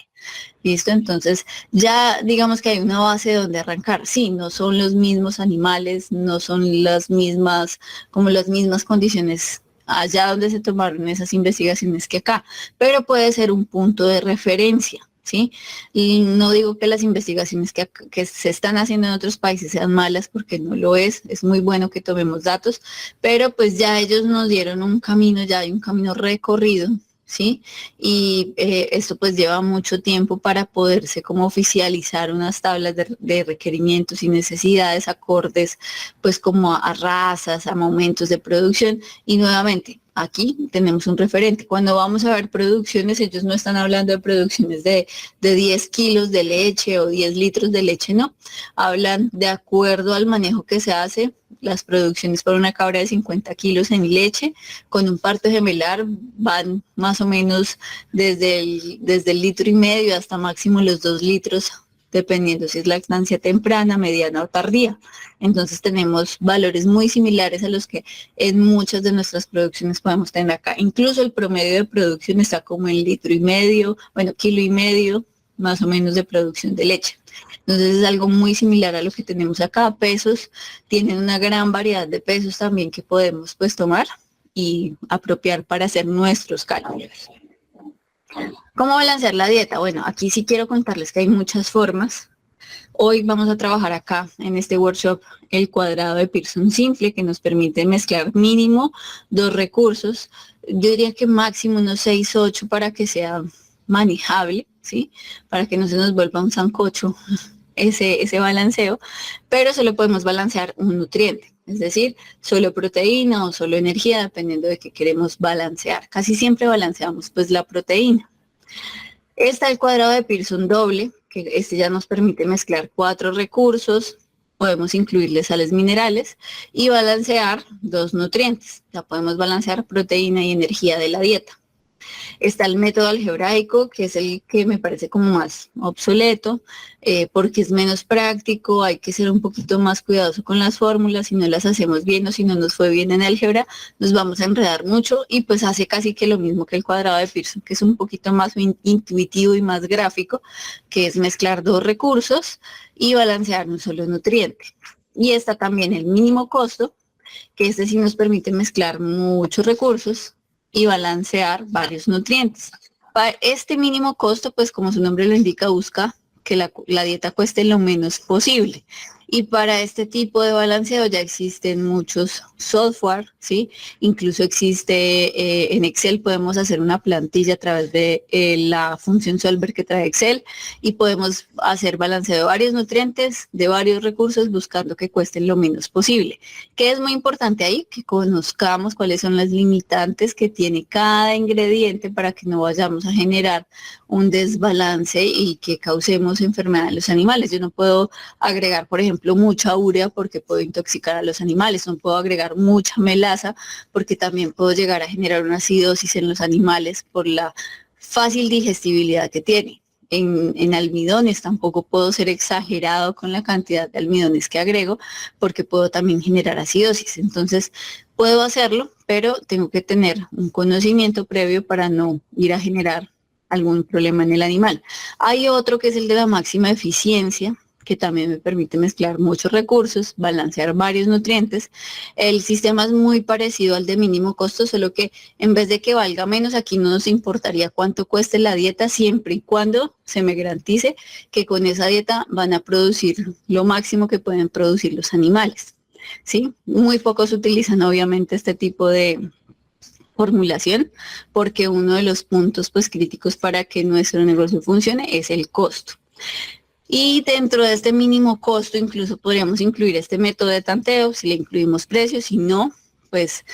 ¿Listo? Entonces ya digamos que hay una base donde arrancar. Sí, no son los mismos animales, no son las mismas condiciones allá donde se tomaron esas investigaciones que acá, pero puede ser un punto de referencia, ¿sí? Y no digo que las investigaciones que se están haciendo en otros países sean malas, porque no lo es muy bueno que tomemos datos, pero pues ya ellos nos dieron un camino, ya hay un camino recorrido, ¿sí? Y esto pues lleva mucho tiempo para poderse como oficializar unas tablas de requerimientos y necesidades acordes pues como a razas, a momentos de producción. Y nuevamente, aquí tenemos un referente. Cuando vamos a ver producciones, ellos no están hablando de producciones de 10 kilos de leche o 10 litros de leche, no. Hablan de acuerdo al manejo que se hace, las producciones por una cabra de 50 kilos en leche, con un parto gemelar van más o menos desde el litro y medio hasta máximo los 2 litros, dependiendo si es lactancia temprana, mediana o tardía. Entonces tenemos valores muy similares a los que en muchas de nuestras producciones podemos tener acá. Incluso el promedio de producción está como en litro y medio, kilo y medio más o menos de producción de leche. Entonces es algo muy similar a lo que tenemos acá. Pesos, tienen una gran variedad de pesos también que podemos pues tomar y apropiar para hacer nuestros cálculos. ¿Cómo balancear la dieta? Bueno, aquí sí quiero contarles que hay muchas formas. Hoy vamos a trabajar acá en este workshop el cuadrado de Pearson simple, que nos permite mezclar mínimo 2 recursos. Yo diría que máximo unos 6, 8 para que sea manejable, ¿sí? Para que no se nos vuelva un sancocho ese balanceo, pero solo podemos balancear un nutriente, es decir, solo proteína o solo energía, dependiendo de qué queremos balancear. Casi siempre balanceamos pues la proteína. Está el cuadrado de Pearson doble, que este ya nos permite mezclar 4 recursos, podemos incluirle sales minerales y balancear 2 nutrientes. Ya podemos balancear proteína y energía de la dieta. Está el método algebraico, que es el que me parece como más obsoleto, porque es menos práctico, hay que ser un poquito más cuidadoso con las fórmulas, si no las hacemos bien o si no nos fue bien en álgebra, nos vamos a enredar mucho y pues hace casi que lo mismo que el cuadrado de Pearson, que es un poquito más intuitivo y más gráfico, que es mezclar 2 recursos y balancear un solo nutriente. Y está también el mínimo costo, que este sí nos permite mezclar muchos recursos y balancear varios nutrientes. Para este mínimo costo, pues como su nombre lo indica, busca que la dieta cueste lo menos posible. Y para este tipo de balanceo ya existen muchos software, ¿sí? Incluso existe en Excel, podemos hacer una plantilla a través de la función solver que trae Excel y podemos hacer balanceo de varios nutrientes, de varios recursos, buscando que cuesten lo menos posible. ¿Qué es muy importante ahí? Que conozcamos cuáles son las limitantes que tiene cada ingrediente para que no vayamos a generar un desbalance y que causemos enfermedad en los animales. Yo no puedo agregar, por ejemplo, mucha urea porque puedo intoxicar a los animales, no puedo agregar mucha melaza porque también puedo llegar a generar una acidosis en los animales por la fácil digestibilidad que tiene. En almidones tampoco puedo ser exagerado con la cantidad de almidones que agrego porque puedo también generar acidosis. Entonces puedo hacerlo, pero tengo que tener un conocimiento previo para no ir a generar algún problema en el animal. Hay otro que es el de la máxima eficiencia, que también me permite mezclar muchos recursos, balancear varios nutrientes. El sistema es muy parecido al de mínimo costo, solo que en vez de que valga menos, aquí no nos importaría cuánto cueste la dieta, siempre y cuando se me garantice que con esa dieta van a producir lo máximo que pueden producir los animales. ¿sí? Muy pocos utilizan obviamente este tipo de formulación porque uno de los puntos pues críticos para que nuestro negocio funcione es el costo. Y dentro de este mínimo costo incluso podríamos incluir este método de tanteo, si le incluimos precios, si no, pues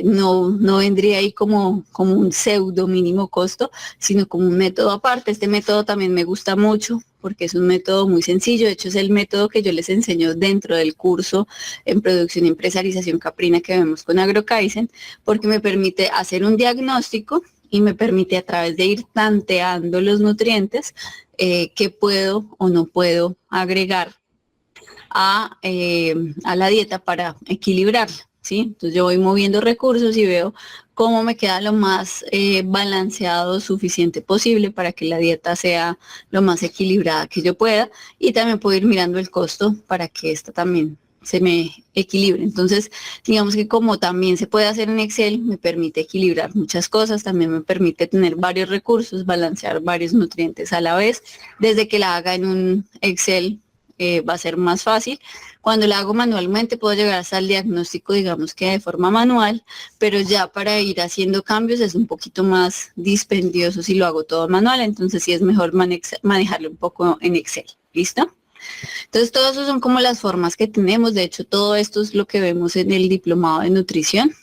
no vendría ahí como un pseudo mínimo costo, sino como un método aparte. Este método también me gusta mucho porque es un método muy sencillo. De hecho, es el método que yo les enseño dentro del curso en producción y empresarización caprina que vemos con AgroKaizen, porque me permite hacer un diagnóstico y me permite a través de ir tanteando los nutrientes qué puedo o no puedo agregar a la dieta para equilibrarla. ¿sí? Entonces yo voy moviendo recursos y veo cómo me queda lo más balanceado, suficiente posible para que la dieta sea lo más equilibrada que yo pueda, y también puedo ir mirando el costo para que esta también se me equilibre. Entonces, digamos que como también se puede hacer en Excel, me permite equilibrar muchas cosas, también me permite tener varios recursos, balancear varios nutrientes a la vez. Desde que la haga en un Excel va a ser más fácil. Cuando la hago manualmente puedo llegar hasta el diagnóstico, digamos que de forma manual, pero ya para ir haciendo cambios es un poquito más dispendioso si lo hago todo manual, entonces sí es mejor manejarlo un poco en Excel. ¿Listo? Entonces, todo eso son como las formas que tenemos. De hecho, todo esto es lo que vemos en el diplomado de nutrición.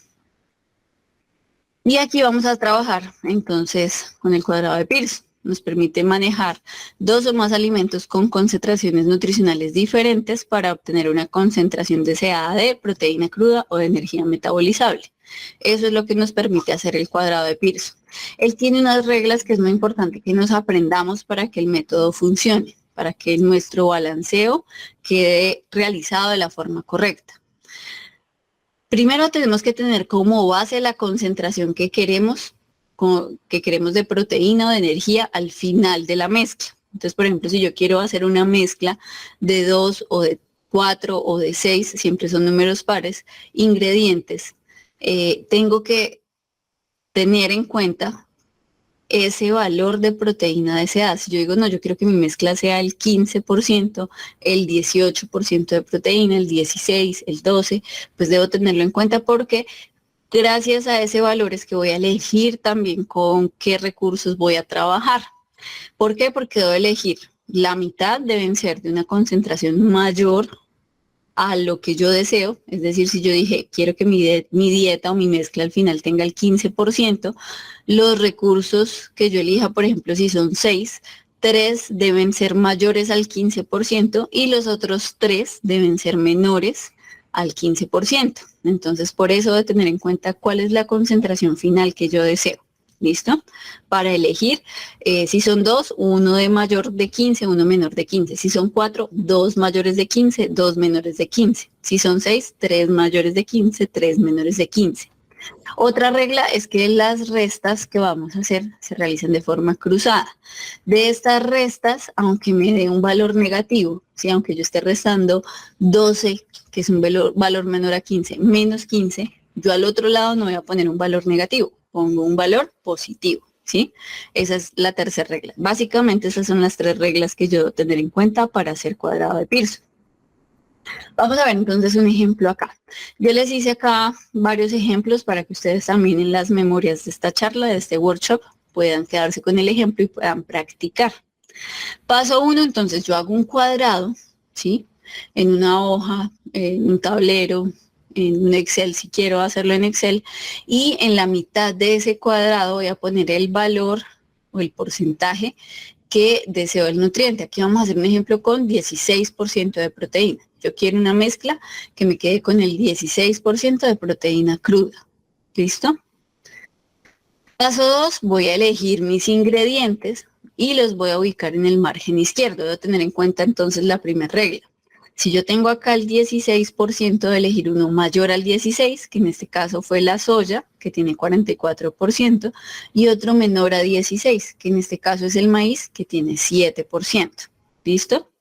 Y aquí vamos a trabajar, entonces, con el cuadrado de Pearson. Nos permite manejar 2 o más alimentos con concentraciones nutricionales diferentes para obtener una concentración deseada de proteína cruda o de energía metabolizable. Eso es lo que nos permite hacer el cuadrado de Pearson. Él tiene unas reglas que es muy importante que nos aprendamos para que el método funcione, para que nuestro balanceo quede realizado de la forma correcta. Primero tenemos que tener como base la concentración que queremos de proteína o de energía al final de la mezcla. Entonces, por ejemplo, si yo quiero hacer una mezcla de 2 o de 4 o de 6, siempre son números pares, ingredientes, tengo que tener en cuenta ese valor de proteína deseada. Si yo digo, no, yo quiero que mi mezcla sea el 15%, el 18% de proteína, el 16%, el 12%, pues debo tenerlo en cuenta porque gracias a ese valor es que voy a elegir también con qué recursos voy a trabajar. ¿Por qué? Porque debo elegir la mitad deben ser de una concentración mayor a lo que yo deseo, es decir, si yo dije, quiero que mi dieta o mi mezcla al final tenga el 15%, los recursos que yo elija, por ejemplo, si son 6, 3 deben ser mayores al 15% y los otros 3 deben ser menores al 15%. Entonces, por eso de tener en cuenta cuál es la concentración final que yo deseo. ¿Listo? Para elegir, si son 2, uno de mayor de 15, uno menor de 15. Si son 4, 2 mayores de 15, 2 menores de 15. Si son 6, 3 mayores de 15, 3 menores de 15. Otra regla es que las restas que vamos a hacer se realicen de forma cruzada. De estas restas, aunque me dé un valor negativo, ¿sí? Aunque yo esté restando 12, que es un valor menor a 15, menos 15, yo al otro lado no voy a poner un valor negativo, pongo un valor positivo. ¿Sí? Esa es la tercera regla. Básicamente esas son las 3 reglas que yo debo tener en cuenta para hacer cuadrado de Pearson. Vamos a ver entonces un ejemplo acá. Yo les hice acá varios ejemplos para que ustedes también en las memorias de esta charla, de este workshop, puedan quedarse con el ejemplo y puedan practicar. Paso 1, entonces yo hago un cuadrado, ¿sí? En una hoja, en un tablero, en un Excel, si quiero hacerlo en Excel, y en la mitad de ese cuadrado voy a poner el valor o el porcentaje que deseo el nutriente. Aquí vamos a hacer un ejemplo con 16% de proteína. Yo quiero una mezcla que me quede con el 16% de proteína cruda. ¿Listo? Paso 2, voy a elegir mis ingredientes y los voy a ubicar en el margen izquierdo. Debo tener en cuenta entonces la primera regla. Si yo tengo acá el 16%, de elegir uno mayor al 16, que en este caso fue la soya, que tiene 44%, y otro menor a 16, que en este caso es el maíz, que tiene 7%. ¿Listo?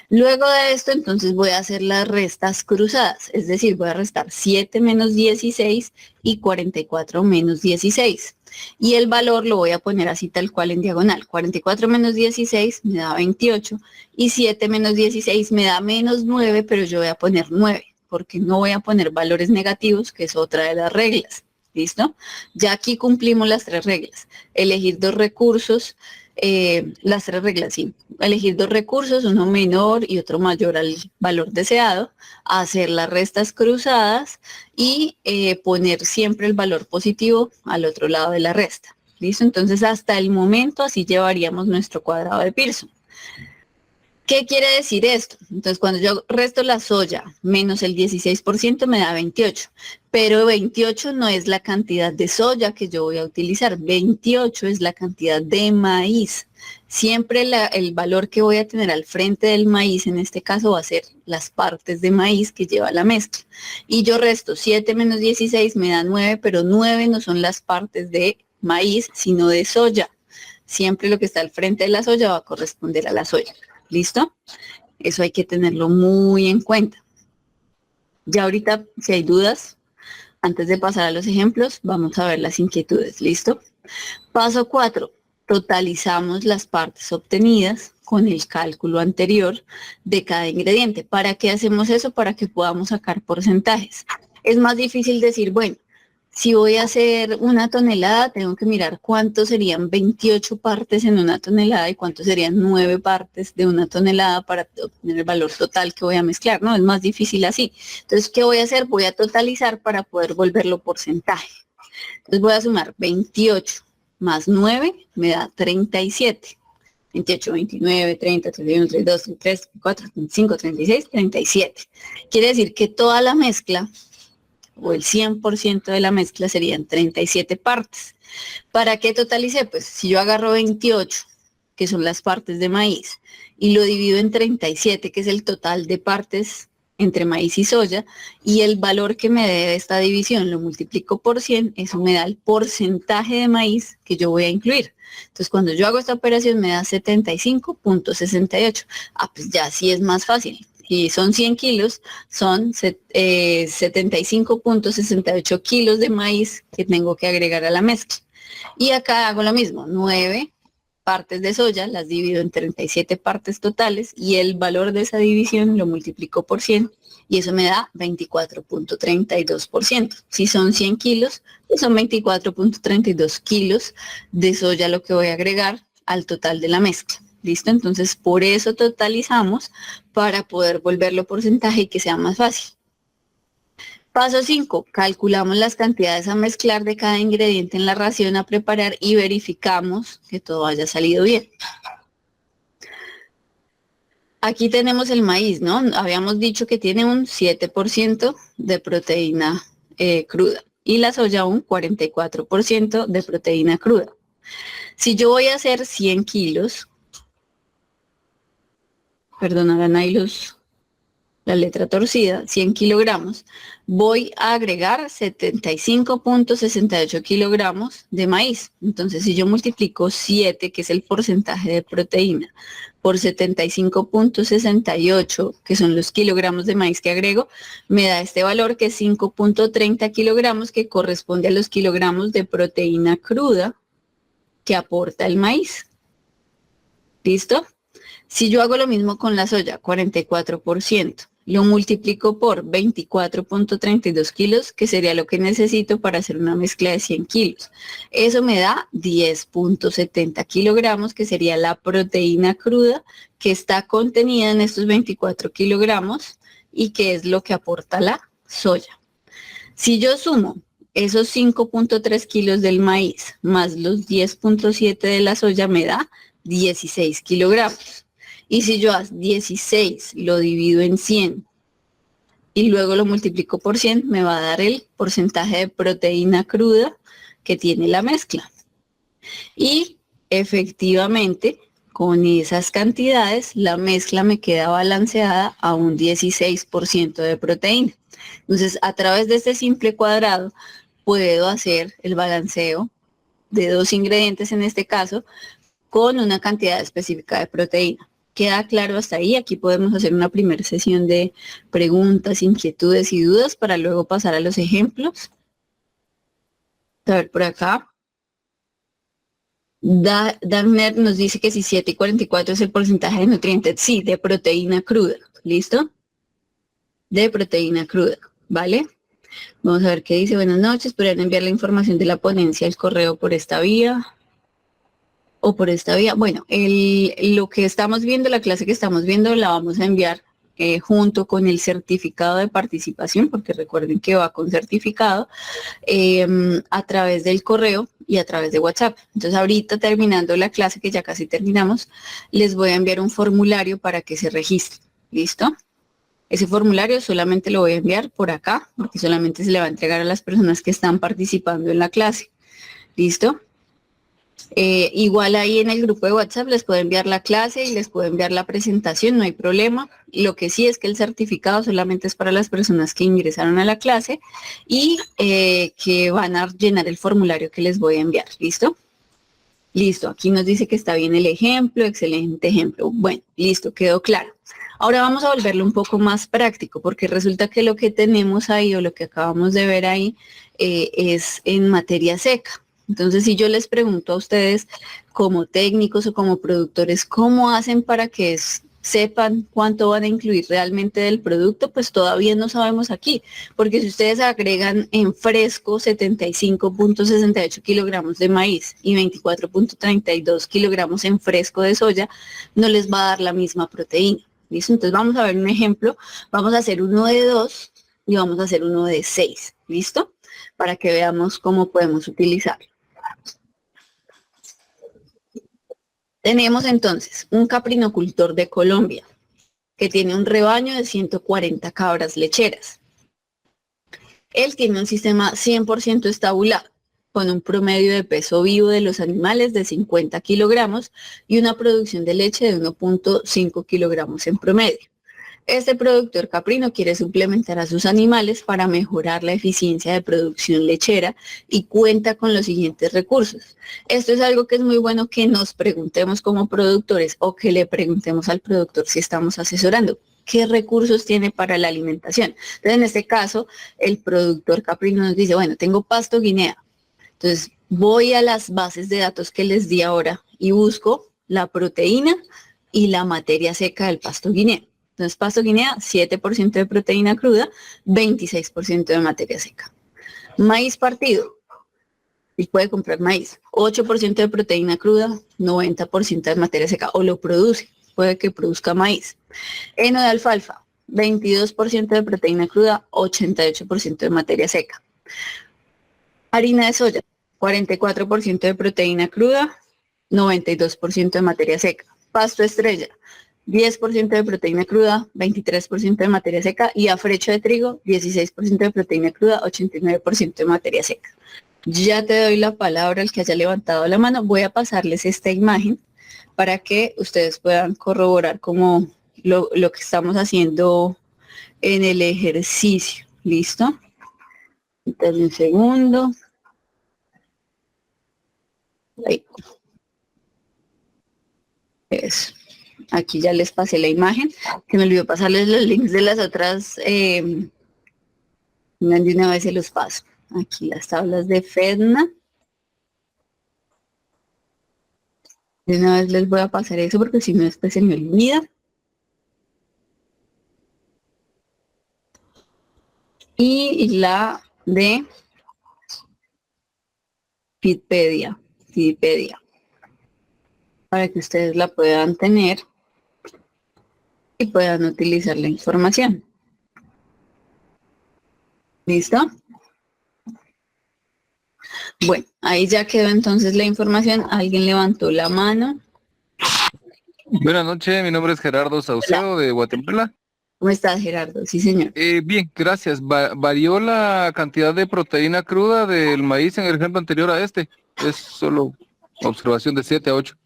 Luego de esto, entonces voy a hacer las restas cruzadas, es decir, voy a restar 7 menos 16 y 44 menos 16. Y el valor lo voy a poner así tal cual en diagonal. 44 menos 16 me da 28 y 7 menos 16 me da menos 9, pero yo voy a poner 9. porque no voy a poner valores negativos, que es otra de las reglas. ¿Listo? Ya aquí cumplimos las 3 reglas. Elegir 2 recursos, las 3 reglas, sí. Elegir 2 recursos, uno menor y otro mayor al valor deseado, hacer las restas cruzadas y poner siempre el valor positivo al otro lado de la resta. ¿Listo? Entonces, hasta el momento así llevaríamos nuestro cuadrado de Pearson. ¿Qué quiere decir esto? Entonces, cuando yo resto la soya menos el 16% me da 28, pero 28 no es la cantidad de soya que yo voy a utilizar, 28 es la cantidad de maíz. Siempre el valor que voy a tener al frente del maíz, en este caso va a ser las partes de maíz que lleva la mezcla. Y yo resto 7 menos 16 me da 9, pero 9 no son las partes de maíz, sino de soya. Siempre lo que está al frente de la soya va a corresponder a la soya. ¿Listo? Eso hay que tenerlo muy en cuenta. Ya ahorita, si hay dudas, antes de pasar a los ejemplos, vamos a ver las inquietudes. ¿Listo? Paso 4. Totalizamos las partes obtenidas con el cálculo anterior de cada ingrediente. ¿Para qué hacemos eso? Para que podamos sacar porcentajes. Es más difícil decir, bueno, si voy a hacer 1 tonelada, tengo que mirar cuántos serían 28 partes en 1 tonelada y cuántos serían 9 partes de 1 tonelada para obtener el valor total que voy a mezclar, ¿no? Es más difícil así. Entonces, ¿qué voy a hacer? Voy a totalizar para poder volverlo porcentaje. Entonces, voy a sumar 28 más 9, me da 37. 28, 29, 30, 31, 32, 33, 34, 35, 36, 37. Quiere decir que toda la mezcla o el 100% de la mezcla serían 37 partes. ¿Para qué totalicé? Pues si yo agarro 28, que son las partes de maíz, y lo divido en 37, que es el total de partes entre maíz y soya, y el valor que me dé esta división lo multiplico por 100, eso me da el porcentaje de maíz que yo voy a incluir. Entonces, cuando yo hago esta operación me da 75.68. Pues ya sí es más fácil. Y son 100 kilos, son 75.68 kilos de maíz que tengo que agregar a la mezcla. Y acá hago lo mismo, 9 partes de soya, las divido en 37 partes totales y el valor de esa división lo multiplico por 100 y eso me da 24.32%. Si son 100 kilos, pues son 24.32 kilos de soya lo que voy a agregar al total de la mezcla. ¿Listo? Entonces, por eso totalizamos para poder volverlo porcentaje y que sea más fácil. Paso 5. Calculamos las cantidades a mezclar de cada ingrediente en la ración a preparar y verificamos que todo haya salido bien. Aquí tenemos el maíz, ¿no? Habíamos dicho que tiene un 7% de proteína cruda y la soya un 44% de proteína cruda. Si yo voy a hacer 100 kilos, perdonarán ahí la letra torcida, 100 kilogramos, voy a agregar 75.68 kilogramos de maíz. Entonces, si yo multiplico 7, que es el porcentaje de proteína, por 75.68, que son los kilogramos de maíz que agrego, me da este valor que es 5.30 kilogramos, que corresponde a los kilogramos de proteína cruda que aporta el maíz. ¿Listo? Si yo hago lo mismo con la soya, 44%, lo multiplico por 24.32 kilos, que sería lo que necesito para hacer una mezcla de 100 kilos. Eso me da 10.70 kilogramos, que sería la proteína cruda que está contenida en estos 24 kilogramos y que es lo que aporta la soya. Si yo sumo esos 5.3 kilos del maíz más los 10.7 de la soya, me da 16 kilogramos. Y si yo a 16 lo divido en 100 y luego lo multiplico por 100, me va a dar el porcentaje de proteína cruda que tiene la mezcla. Y efectivamente, con esas cantidades, la mezcla me queda balanceada a un 16% de proteína. Entonces, a través de este simple cuadrado, puedo hacer el balanceo de 2 ingredientes en este caso, con una cantidad específica de proteína. ¿Queda claro hasta ahí? Aquí podemos hacer una primera sesión de preguntas, inquietudes y dudas para luego pasar a los ejemplos. A ver, por acá. Dagner nos dice que si 7 y 44 es el porcentaje de nutrientes, sí, de proteína cruda. ¿Listo? de proteína cruda, ¿vale? Vamos a ver qué dice. Buenas noches, podrían enviar la información de la ponencia al correo por esta vía o por esta vía. Bueno, lo que estamos viendo, la clase que estamos viendo, la vamos a enviar junto con el certificado de participación, porque recuerden que va con certificado, a través del correo y a través de WhatsApp. Entonces ahorita terminando la clase, que ya casi terminamos, les voy a enviar un formulario para que se registren. ¿Listo? Ese formulario solamente lo voy a enviar por acá, porque solamente se le va a entregar a las personas que están participando en la clase. ¿Listo? Igual ahí en el grupo de WhatsApp les puedo enviar la clase y les puedo enviar la presentación, no hay problema. Lo que sí es que el certificado solamente es para las personas que ingresaron a la clase y que van a llenar el formulario que les voy a enviar. ¿Listo? Listo, aquí nos dice que está bien el ejemplo, excelente ejemplo. Bueno, listo, quedó claro. Ahora vamos a volverlo un poco más práctico, porque resulta que lo que tenemos ahí o lo que acabamos de ver ahí es en materia seca. Entonces, si yo les pregunto a ustedes como técnicos o como productores, ¿cómo hacen para que sepan cuánto van a incluir realmente del producto? Pues todavía no sabemos aquí, porque si ustedes agregan en fresco 75.68 kilogramos de maíz y 24.32 kilogramos en fresco de soya, no les va a dar la misma proteína. ¿Listo? Entonces vamos a ver un ejemplo, vamos a hacer uno de 2 y vamos a hacer uno de 6, ¿listo? Para que veamos cómo podemos utilizarlo. Tenemos entonces un caprinocultor de Colombia que tiene un rebaño de 140 cabras lecheras. Él tiene un sistema 100% estabulado, con un promedio de peso vivo de los animales de 50 kilogramos y una producción de leche de 1.5 kilogramos en promedio. Este productor caprino quiere suplementar a sus animales para mejorar la eficiencia de producción lechera y cuenta con los siguientes recursos. Esto es algo que es muy bueno que nos preguntemos como productores o que le preguntemos al productor si estamos asesorando. ¿Qué recursos tiene para la alimentación? Entonces, en este caso, el productor caprino nos dice, bueno, tengo pasto guinea. Entonces, voy a las bases de datos que les di ahora y busco la proteína y la materia seca del pasto guinea. Entonces, pasto guinea, 7% de proteína cruda, 26% de materia seca. Maíz partido, y puede comprar maíz, 8% de proteína cruda, 90% de materia seca, o lo produce, puede que produzca maíz. Heno de alfalfa, 22% de proteína cruda, 88% de materia seca. Harina de soya, 44% de proteína cruda, 92% de materia seca. Pasto estrella, 10% de proteína cruda, 23% de materia seca, y afrecho de trigo, 16% de proteína cruda, 89% de materia seca. Ya te doy la palabra al que haya levantado la mano. Voy a pasarles esta imagen para que ustedes puedan corroborar como lo que estamos haciendo en el ejercicio. ¿Listo? Entonces, un segundo. Ahí. Eso. Aquí ya les pasé la imagen. Se me olvidó pasarles los links de las otras. De una vez se los paso. Aquí las tablas de FEDNA. De una vez les voy a pasar eso porque si no después se me olvida. Y la de Feedpedia, para que ustedes la puedan tener y puedan utilizar la información. ¿Listo? Bueno, ahí ya quedó entonces la información. Alguien levantó la mano. Buenas noches, mi nombre es Gerardo Saucedo de Guatemala. ¿Cómo estás, Gerardo? Sí, señor. Bien, gracias. ¿Varió la cantidad de proteína cruda del maíz en el ejemplo anterior a este? Es solo observación de 7 a 8.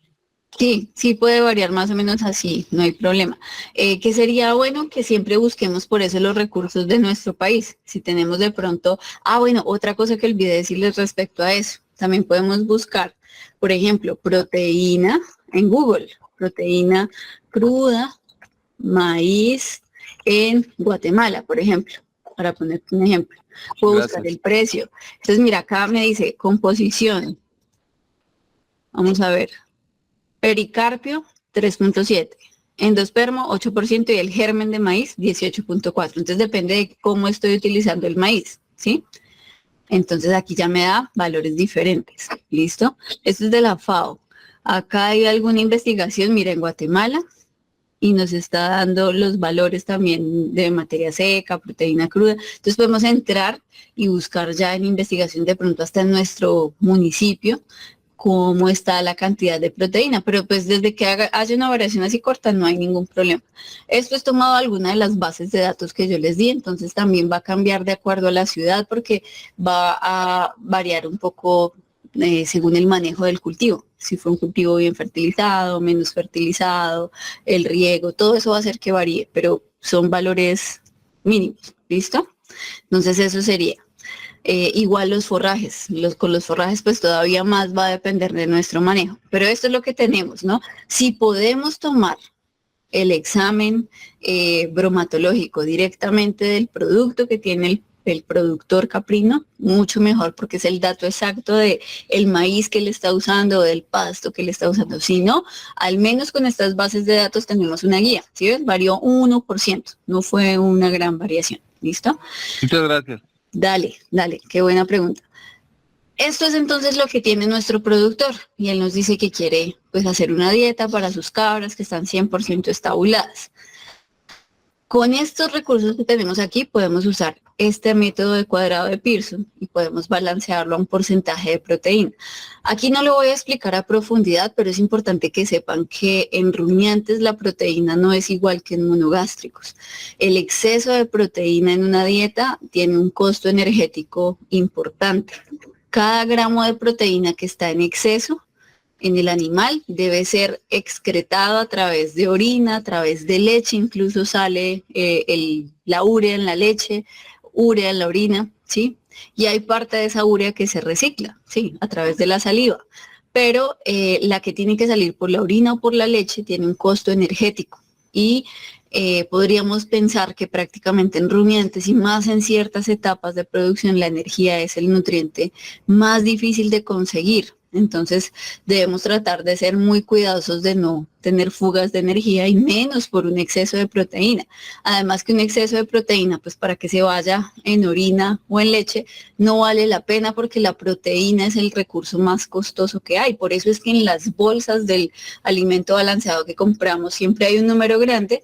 Sí, sí puede variar más o menos así, no hay problema. Que sería bueno que siempre busquemos por eso los recursos de nuestro país. Si tenemos de pronto, bueno, otra cosa que olvidé decirles respecto a eso, también podemos buscar, por ejemplo, proteína en Google, proteína cruda, maíz en Guatemala, por ejemplo, para poner un ejemplo. Puedo buscar el precio. Entonces, mira, acá me dice composición. Vamos a ver. Pericarpio, 3.7. endospermo 8% y el germen de maíz 18.4%. Entonces depende de cómo estoy utilizando el maíz, ¿sí? Entonces aquí ya me da valores diferentes, ¿listo? Esto es de la FAO. Acá hay alguna investigación, mira, en Guatemala, y nos está dando los valores también de materia seca, proteína cruda. Entonces podemos entrar y buscar ya en investigación de pronto hasta en nuestro municipio cómo está la cantidad de proteína, pero pues desde que haya una variación así corta no hay ningún problema. Esto es tomado de alguna de las bases de datos que yo les di, entonces también va a cambiar de acuerdo a la ciudad porque va a variar un poco según el manejo del cultivo. Si fue un cultivo bien fertilizado, menos fertilizado, el riego, todo eso va a hacer que varíe, pero son valores mínimos, ¿listo? Entonces eso sería. Igual los forrajes, con los forrajes pues todavía más va a depender de nuestro manejo, pero esto es lo que tenemos, ¿no? Si podemos tomar el examen bromatológico directamente del producto que tiene el productor caprino, mucho mejor porque es el dato exacto de el maíz que le está usando o del pasto que le está usando. Si no, al menos con estas bases de datos tenemos una guía, ¿sí ves? Varió 1%, no fue una gran variación, ¿listo? Muchas gracias. Dale, qué buena pregunta. Esto es entonces lo que tiene nuestro productor y él nos dice que quiere pues hacer una dieta para sus cabras que están 100% estabuladas. Con estos recursos que tenemos aquí podemos usar este método de cuadrado de Pearson y podemos balancearlo a un porcentaje de proteína. Aquí no lo voy a explicar a profundidad, pero es importante que sepan que en rumiantes la proteína no es igual que en monogástricos. El exceso de proteína en una dieta tiene un costo energético importante. Cada gramo de proteína que está en exceso en el animal debe ser excretado a través de orina, a través de leche, incluso sale la urea en la leche, urea en la orina, ¿sí? Y hay parte de esa urea que se recicla, ¿sí? A través de la saliva. Pero la que tiene que salir por la orina o por la leche tiene un costo energético. Y podríamos pensar que prácticamente en rumiantes y más en ciertas etapas de producción la energía es el nutriente más difícil de conseguir. Entonces debemos tratar de ser muy cuidadosos de no tener fugas de energía y menos por un exceso de proteína. Además que un exceso de proteína, pues para que se vaya en orina o en leche, no vale la pena porque la proteína es el recurso más costoso que hay. Por eso es que en las bolsas del alimento balanceado que compramos siempre hay un número grande,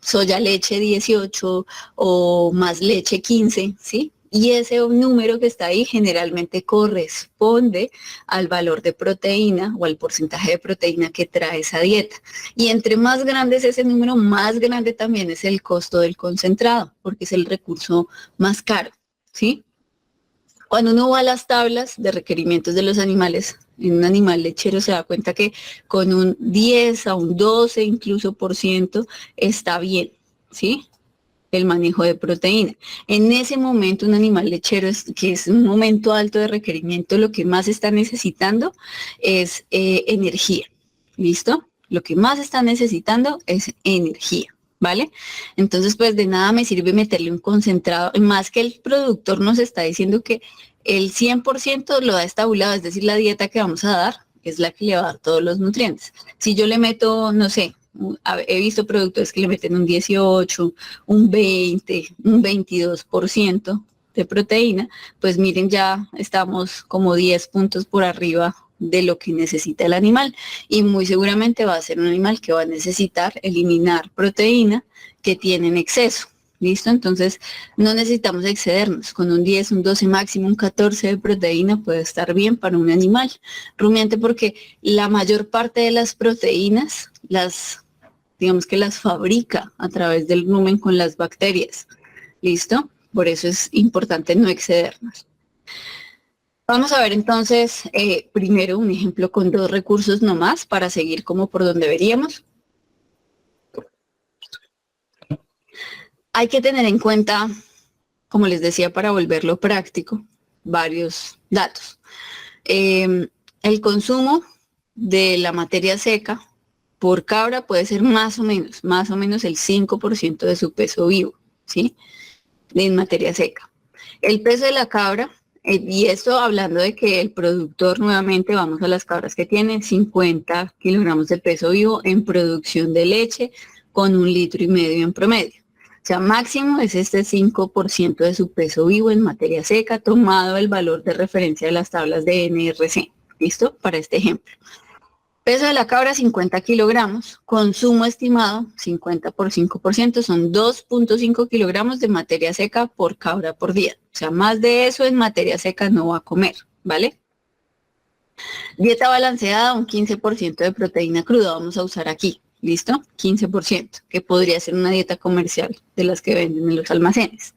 soya leche 18 o más leche 15, ¿sí? Y ese número que está ahí generalmente corresponde al valor de proteína o al porcentaje de proteína que trae esa dieta. Y entre más grande es ese número, más grande también es el costo del concentrado, porque es el recurso más caro, ¿sí? Cuando uno va a las tablas de requerimientos de los animales, en un animal lechero se da cuenta que con un 10 a un 12 incluso % está bien, ¿sí? El manejo de proteína. En ese momento un animal lechero, que es un momento alto de requerimiento, lo que más está necesitando es energía. ¿Listo? Lo que más está necesitando es energía. ¿Vale? Entonces, pues de nada me sirve meterle un concentrado, más que el productor nos está diciendo que el 100% lo da estabulado, es decir, la dieta que vamos a dar es la que le va a dar todos los nutrientes. Si yo le meto, no sé, he visto productores que le meten un 18, un 20, un 22% de proteína, pues miren, ya estamos como 10 puntos por arriba de lo que necesita el animal y muy seguramente va a ser un animal que va a necesitar eliminar proteína que tiene en exceso. ¿Listo? Entonces no necesitamos excedernos. Con un 10, un 12, máximo un 14 de proteína puede estar bien para un animal rumiante porque la mayor parte de las proteínas digamos que las fabrica a través del rumen con las bacterias. ¿Listo? Por eso es importante no excedernos. Vamos a ver entonces primero un ejemplo con 2 recursos nomás para seguir como por donde veríamos. Hay que tener en cuenta, como les decía, para volverlo práctico, varios datos. El consumo de la materia seca por cabra puede ser más o menos el 5% de su peso vivo, ¿sí? En materia seca. El peso de la cabra Y esto hablando de que el productor, nuevamente vamos a las cabras que tiene 50 kilogramos de peso vivo en producción de leche con 1,5 litros en promedio. O sea, máximo es este 5% de su peso vivo en materia seca, tomado el valor de referencia de las tablas de NRC. ¿Listo? Para este ejemplo. Peso de la cabra 50 kilogramos, consumo estimado 50 por 5%, son 2.5 kilogramos de materia seca por cabra por día. O sea, más de eso en materia seca no va a comer, ¿vale? Dieta balanceada, un 15% de proteína cruda vamos a usar aquí, ¿listo? 15%, que podría ser una dieta comercial de las que venden en los almacenes.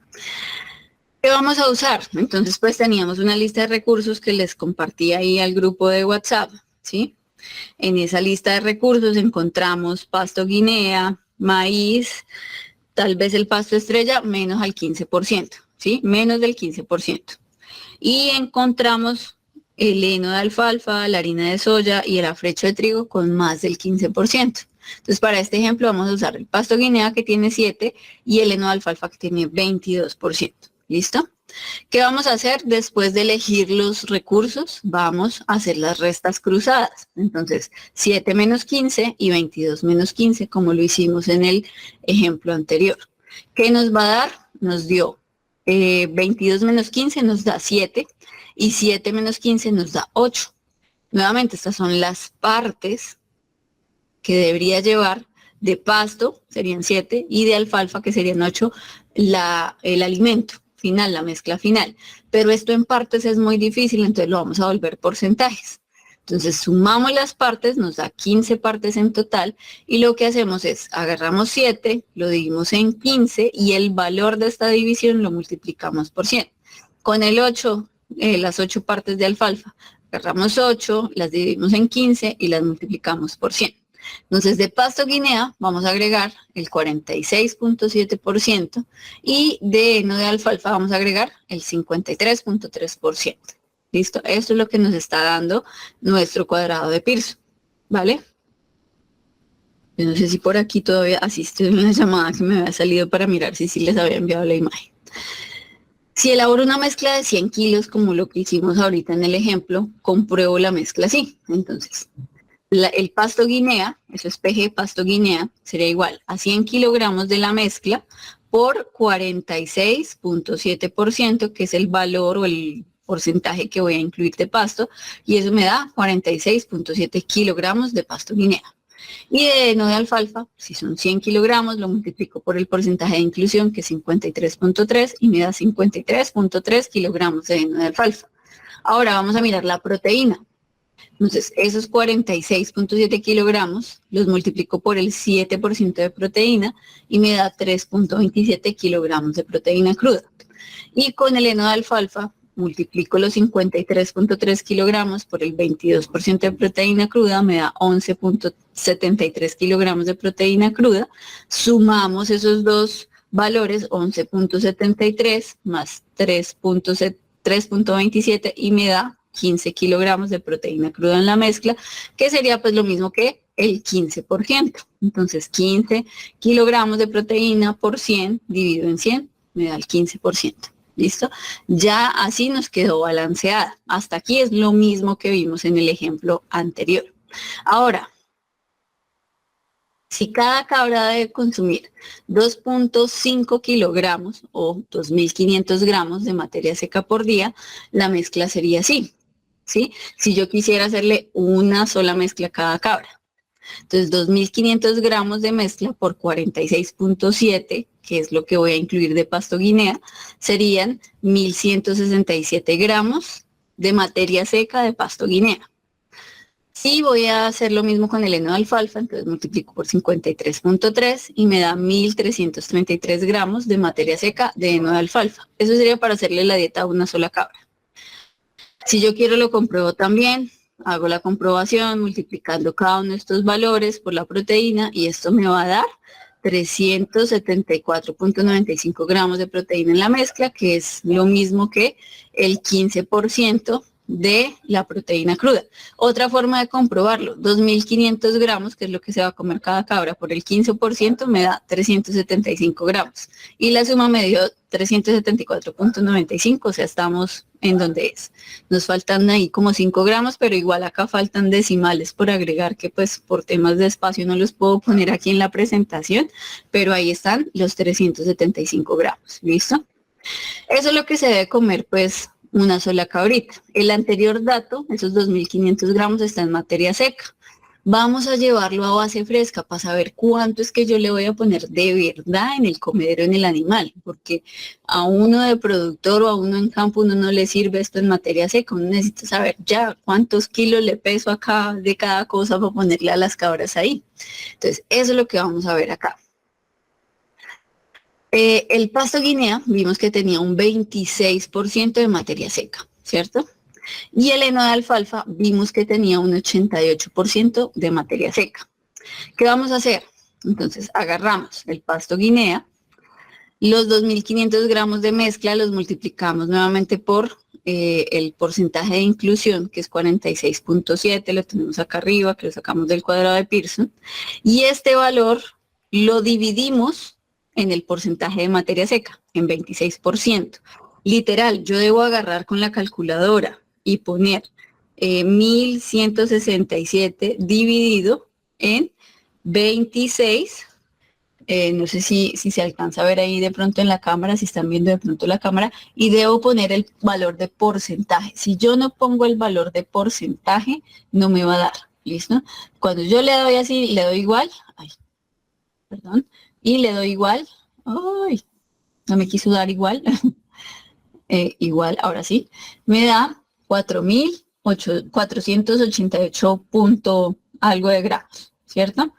¿Qué vamos a usar? Entonces, pues teníamos una lista de recursos que les compartí ahí al grupo de WhatsApp, ¿sí? En esa lista de recursos encontramos pasto guinea, maíz, tal vez el pasto estrella menos al 15%, ¿sí? Menos del 15%. Y encontramos el heno de alfalfa, la harina de soya y el afrecho de trigo con más del 15%. Entonces, para este ejemplo vamos a usar el pasto guinea que tiene 7 y el heno de alfalfa que tiene 22%. ¿Listo? ¿Qué vamos a hacer después de elegir los recursos? Vamos a hacer las restas cruzadas. Entonces, 7 menos 15 y 22 menos 15, como lo hicimos en el ejemplo anterior. ¿Qué nos va a dar? Nos dio 22 menos 15 nos da 7 y 7 menos 15 nos da 8. Nuevamente, estas son las partes que debería llevar de pasto, serían 7, y de alfalfa, que serían 8, el alimento final, la mezcla final. Pero esto en partes es muy difícil, entonces lo vamos a volver porcentajes. Entonces sumamos las partes, nos da 15 partes en total, y lo que hacemos es, agarramos 7, lo dividimos en 15, y el valor de esta división lo multiplicamos por 100. Con el 8, las 8 partes de alfalfa, agarramos 8, las dividimos en 15 y las multiplicamos por 100. Entonces, de pasto guinea vamos a agregar el 46.7% y de heno de alfalfa vamos a agregar el 53.3%. ¿Listo? Esto es lo que nos está dando nuestro cuadrado de Pearson, ¿vale? Yo no sé si por aquí todavía asiste una llamada que me había salido para mirar si sí les había enviado la imagen. Si elaboro una mezcla de 100 kilos, como lo que hicimos ahorita en el ejemplo, compruebo la mezcla así. Entonces, el pasto guinea, eso es PG pasto guinea, sería igual a 100 kilogramos de la mezcla por 46.7%, que es el valor o el porcentaje que voy a incluir de pasto, y eso me da 46.7 kilogramos de pasto guinea. Y de heno de alfalfa, si son 100 kilogramos, lo multiplico por el porcentaje de inclusión, que es 53.3, y me da 53.3 kilogramos de heno de alfalfa. Ahora vamos a mirar la proteína. Entonces, esos 46.7 kilogramos los multiplico por el 7% de proteína y me da 3.27 kilogramos de proteína cruda. Y con el heno de alfalfa multiplico los 53.3 kilogramos por el 22% de proteína cruda, me da 11.73 kilogramos de proteína cruda. Sumamos esos dos valores, 11.73 más 3.27 y me da 15 kilogramos de proteína cruda en la mezcla, que sería pues lo mismo que el 15%. Entonces 15 kilogramos de proteína por 100 dividido en 100 me da el 15%. ¿Listo? Ya así nos quedó balanceada. Hasta aquí es lo mismo que vimos en el ejemplo anterior. Ahora, si cada cabra debe consumir 2.5 kilogramos o 2.500 gramos de materia seca por día, la mezcla sería así. ¿Sí? Si yo quisiera hacerle una sola mezcla a cada cabra. Entonces, 2.500 gramos de mezcla por 46.7, que es lo que voy a incluir de pasto guinea, serían 1.167 gramos de materia seca de pasto guinea. Si voy a hacer lo mismo con el heno de alfalfa, entonces multiplico por 53.3 y me da 1.333 gramos de materia seca de heno de alfalfa. Eso sería para hacerle la dieta a una sola cabra. Si yo quiero lo compruebo también, hago la comprobación multiplicando cada uno de estos valores por la proteína y esto me va a dar 374.95 gramos de proteína en la mezcla, que es lo mismo que el 15% de la proteína cruda. Otra forma de comprobarlo, 2.500 gramos, que es lo que se va a comer cada cabra, por el 15% me da 375 gramos. Y la suma me dio 374.95, o sea, estamos en donde es. Nos faltan ahí como 5 gramos, pero igual acá faltan decimales por agregar, que pues por temas de espacio no los puedo poner aquí en la presentación, pero ahí están los 375 gramos, ¿listo? Eso es lo que se debe comer, pues, una sola cabrita. El anterior dato, esos 2.500 gramos, está en materia seca. Vamos a llevarlo a base fresca para saber cuánto es que yo le voy a poner de verdad en el comedero, en el animal, porque a uno de productor o a uno en campo uno no le sirve esto en materia seca, uno necesita saber ya cuántos kilos le peso acá de cada cosa para ponerle a las cabras ahí. Entonces, eso es lo que vamos a ver acá. El pasto guinea vimos que tenía un 26% de materia seca, ¿cierto? Y el heno de alfalfa vimos que tenía un 88% de materia seca. ¿Qué vamos a hacer? Entonces agarramos el pasto guinea, los 2.500 gramos de mezcla los multiplicamos nuevamente por el porcentaje de inclusión, que es 46.7, lo tenemos acá arriba, que lo sacamos del cuadrado de Pearson, y este valor lo dividimos en el porcentaje de materia seca, en 26%. Literal, yo debo agarrar con la calculadora y poner 1.167 dividido en 26, no sé si se alcanza a ver ahí de pronto en la cámara, si están viendo de pronto la cámara, y debo poner el valor de porcentaje. Si yo no pongo el valor de porcentaje, no me va a dar, ¿listo? Cuando yo le doy así, le doy igual, y le doy igual, ¡ay! No me quiso dar igual, igual, ahora sí, me da 488 punto algo de gramos, ¿cierto?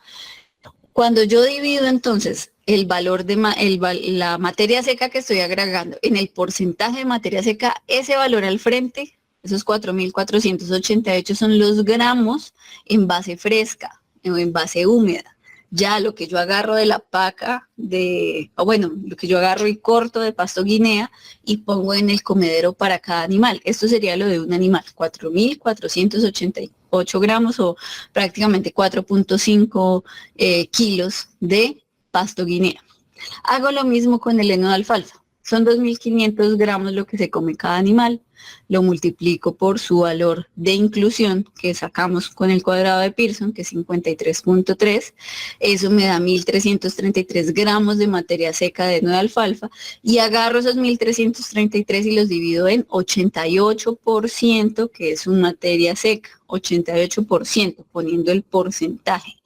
Cuando yo divido entonces el valor de la materia seca que estoy agregando en el porcentaje de materia seca, ese valor al frente, esos 4.488 son los gramos en base fresca o en base húmeda. Ya lo que yo agarro de la paca, lo que yo agarro y corto de pasto guinea y pongo en el comedero para cada animal. Esto sería lo de un animal, 4.488 gramos o prácticamente 4.5 kilos de pasto guinea. Hago lo mismo con el heno de alfalfa. Son 2.500 gramos lo que se come cada animal. Lo multiplico por su valor de inclusión que sacamos con el cuadrado de Pearson, que es 53.3. Eso me da 1.333 gramos de materia seca de heno de alfalfa. Y agarro esos 1.333 y los divido en 88%, que es su materia seca. 88%, poniendo el porcentaje.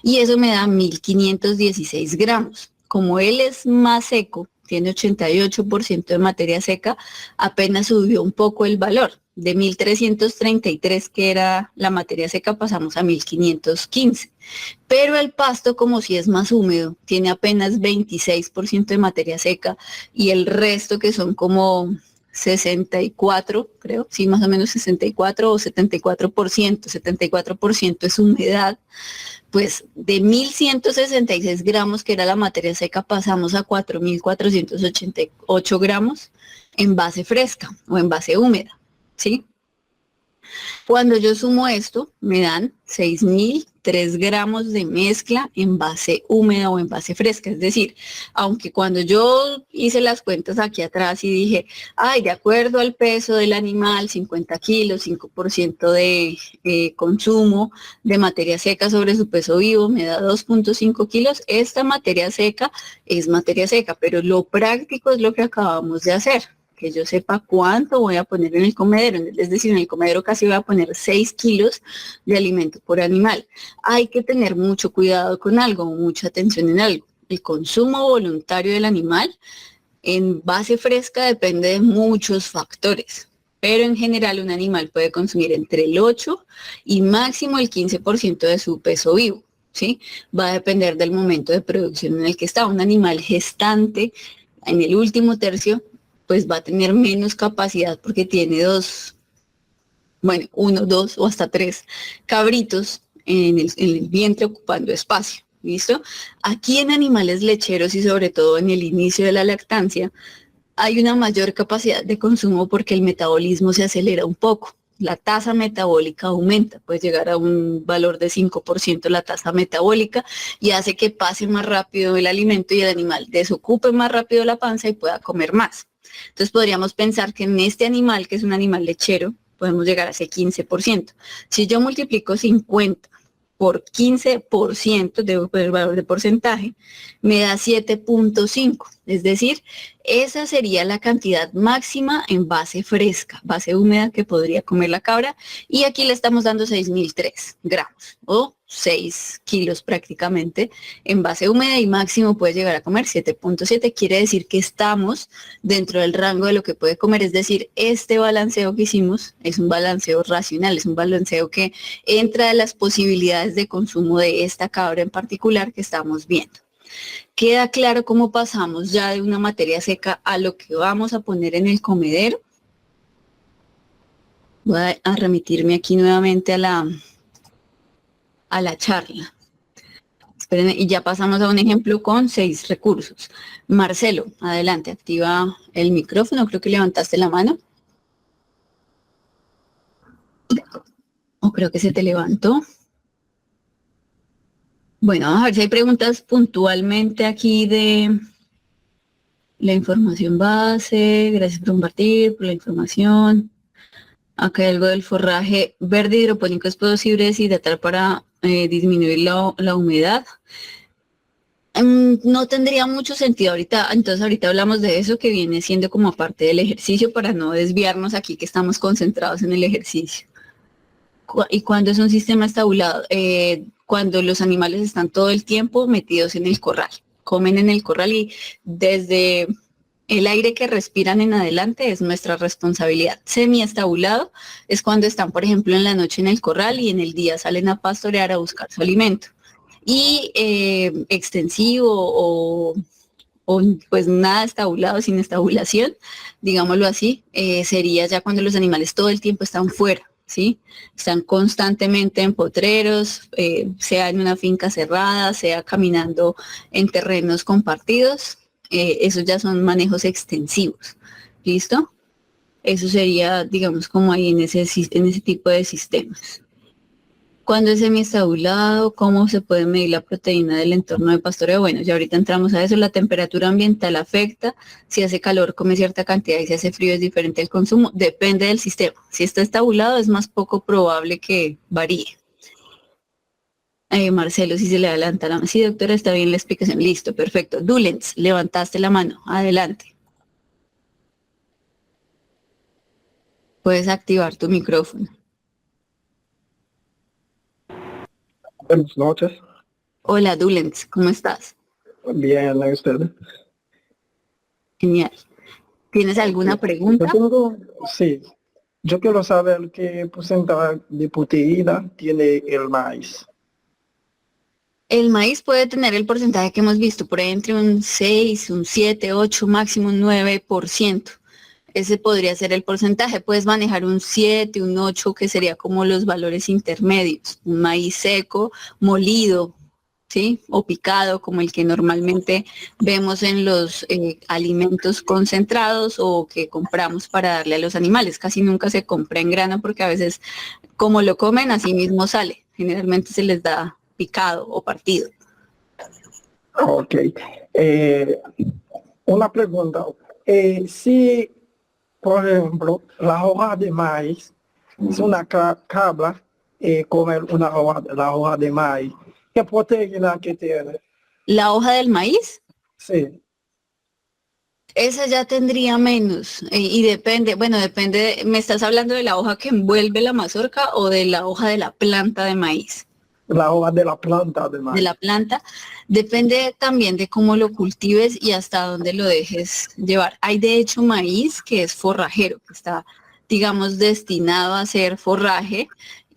Y eso me da 1.516 gramos. Como él es más seco, tiene 88% de materia seca, apenas subió un poco el valor. De 1.333, que era la materia seca, pasamos a 1.515. Pero el pasto, como si es más húmedo, tiene apenas 26% de materia seca y el resto, que son como 64, creo, sí, más o menos 64 o 74%, 74% es humedad. Pues de 1.166 gramos, que era la materia seca, pasamos a 4.488 gramos en base fresca o en base húmeda, ¿sí? Cuando yo sumo esto, me dan 6.003 gramos de mezcla en base húmeda o en base fresca. Es decir, aunque cuando yo hice las cuentas aquí atrás y dije, ay, de acuerdo al peso del animal, 50 kilos, 5% de consumo de materia seca sobre su peso vivo, me da 2.5 kilos. Esta materia seca es materia seca, pero lo práctico es lo que acabamos de hacer, que yo sepa cuánto voy a poner en el comedero. Es decir, en el comedero casi voy a poner 6 kilos de alimento por animal. Hay que tener mucho cuidado con algo, mucha atención en algo. El consumo voluntario del animal en base fresca depende de muchos factores, pero en general un animal puede consumir entre el 8 y máximo el 15% de su peso vivo, ¿sí? Va a depender del momento de producción en el que está. Un animal gestante en el último tercio pues va a tener menos capacidad porque tiene 1, 2 o hasta 3 cabritos en el vientre ocupando espacio, ¿listo? Aquí en animales lecheros y sobre todo en el inicio de la lactancia hay una mayor capacidad de consumo porque el metabolismo se acelera un poco. la tasa metabólica aumenta, puede llegar a un valor de 5% la tasa metabólica y hace que pase más rápido el alimento y el animal desocupe más rápido la panza y pueda comer más. Entonces podríamos pensar que en este animal, que es un animal lechero, podemos llegar a ese 15%. Si yo multiplico 50 por 15%, debo poner el valor de porcentaje, me da 7.5. Es decir, esa sería la cantidad máxima en base fresca, base húmeda que podría comer la cabra. Y aquí le estamos dando 6.003 gramos o 6 kilos prácticamente en base húmeda y máximo puede llegar a comer 7.7. Quiere decir que estamos dentro del rango de lo que puede comer. Es decir, este balanceo que hicimos es un balanceo racional, es un balanceo que entra de las posibilidades de consumo de esta cabra en particular que estamos viendo. Queda claro cómo pasamos ya de una materia seca a lo que vamos a poner en el comedero. Voy a remitirme aquí nuevamente a la charla. Esperen, y ya pasamos a un ejemplo con 6 recursos. Marcelo, adelante, activa el micrófono. Creo que levantaste la mano. O creo que se te levantó. Bueno, vamos a ver si hay preguntas puntualmente aquí de la información base. Gracias por compartir, por la información. Acá hay algo del forraje verde hidropónico. ¿Es posible deshidratar para disminuir la humedad? No tendría mucho sentido ahorita. Entonces ahorita hablamos de eso que viene siendo como parte del ejercicio para no desviarnos aquí que estamos concentrados en el ejercicio. ¿Y cuándo es un sistema estabulado? Cuando los animales están todo el tiempo metidos en el corral, comen en el corral y desde el aire que respiran en adelante es nuestra responsabilidad. Semiestabulado es cuando están, por ejemplo, en la noche en el corral y en el día salen a pastorear a buscar su alimento. Y extensivo o pues nada estabulado, sin estabulación, digámoslo así, sería ya cuando los animales todo el tiempo están fuera. ¿Sí? Están constantemente en potreros, sea en una finca cerrada, sea caminando en terrenos compartidos. Esos ya son manejos extensivos. ¿Listo? Eso sería, digamos, como ahí en ese tipo de sistemas. ¿Cuándo es semiestabulado? ¿Cómo se puede medir la proteína del entorno de pastoreo? Bueno, ya ahorita entramos a eso. La temperatura ambiental afecta. Si hace calor, come cierta cantidad y si hace frío es diferente el consumo. Depende del sistema. Si está estabulado es más poco probable que varíe. Marcelo, si se le adelanta la mano. Sí, doctora, está bien la explicación. Listo, perfecto. Dulens, levantaste la mano. Adelante. Puedes activar tu micrófono. Buenas noches. Hola, Dulens, ¿cómo estás? Bien, ¿y usted? Genial. ¿Tienes alguna pregunta? Sí. Yo quiero saber qué porcentaje de proteína tiene el maíz. El maíz puede tener el porcentaje que hemos visto, por ahí entre un 6, un 7, 8, máximo un 9%. Ese podría ser el porcentaje. Puedes manejar un 7, un 8, que sería como los valores intermedios. Un maíz seco, molido, ¿sí? O picado, como el que normalmente vemos en los alimentos concentrados o que compramos para darle a los animales. Casi nunca se compra en grano porque a veces, como lo comen, así mismo sale. Generalmente se les da picado o partido. Ok. Una pregunta. Si, por ejemplo, la hoja de maíz, si una cabra come la hoja de maíz, ¿qué proteína que tiene? ¿La hoja del maíz? Sí. Esa ya tendría menos y depende, bueno, depende, ¿me estás hablando de la hoja que envuelve la mazorca o de la hoja de la planta de maíz? La hoja de la planta de maíz. De la planta, depende también de cómo lo cultives y hasta dónde lo dejes llevar. Hay de hecho maíz que es forrajero, que está, digamos, destinado a ser forraje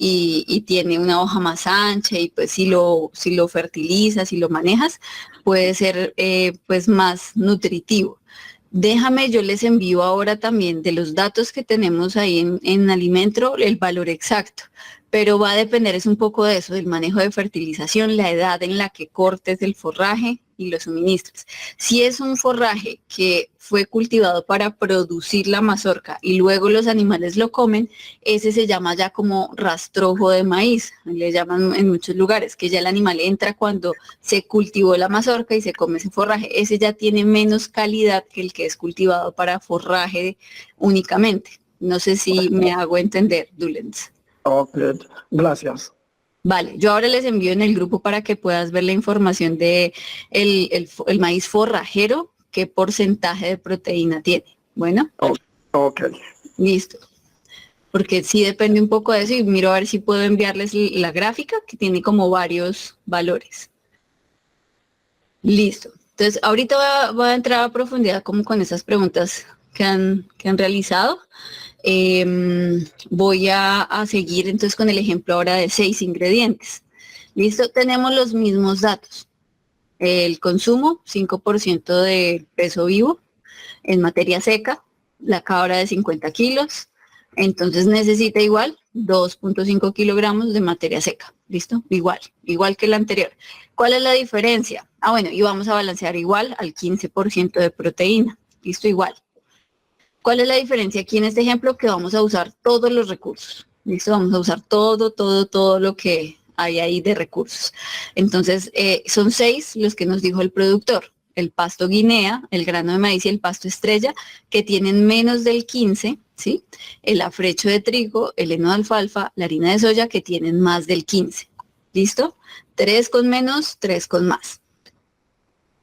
y tiene una hoja más ancha y pues si lo fertilizas, si lo manejas, puede ser pues más nutritivo. Déjame, yo les envío ahora también de los datos que tenemos ahí en Alimentro el valor exacto, pero va a depender es un poco de eso, del manejo de fertilización, la edad en la que cortes el forraje y lo suministras. Si es un forraje que fue cultivado para producir la mazorca y luego los animales lo comen, ese se llama ya como rastrojo de maíz, le llaman en muchos lugares, que ya el animal entra cuando se cultivó la mazorca y se come ese forraje. Ese ya tiene menos calidad que el que es cultivado para forraje únicamente. No sé si me hago entender, Dulens. Ok, gracias. Vale, yo ahora les envío en el grupo para que puedas ver la información de el maíz forrajero, qué porcentaje de proteína tiene. Bueno, Ok. listo. Porque sí depende un poco de eso y miro a ver si puedo enviarles la gráfica que tiene como varios valores. Listo. Entonces, ahorita voy a entrar a profundidad como con esas preguntas que han realizado. Voy a seguir entonces con el ejemplo ahora de 6 ingredientes. Listo, tenemos los mismos datos. El consumo, 5% de peso vivo en materia seca, la cabra de 50 kilos, entonces necesita igual 2.5 kilogramos de materia seca. ¿Listo? Igual que la anterior. ¿Cuál es la diferencia? Ah, bueno, y vamos a balancear igual al 15% de proteína. ¿Listo? Igual. ¿Cuál es la diferencia aquí en este ejemplo? Que vamos a usar todos los recursos. ¿Listo? Vamos a usar todo lo que hay ahí de recursos. Entonces, son 6 los que nos dijo el productor. El pasto guinea, el grano de maíz y el pasto estrella, que tienen menos del 15, ¿sí? El afrecho de trigo, el heno de alfalfa, la harina de soya, que tienen más del 15. ¿Listo? 3 con menos, 3 con más.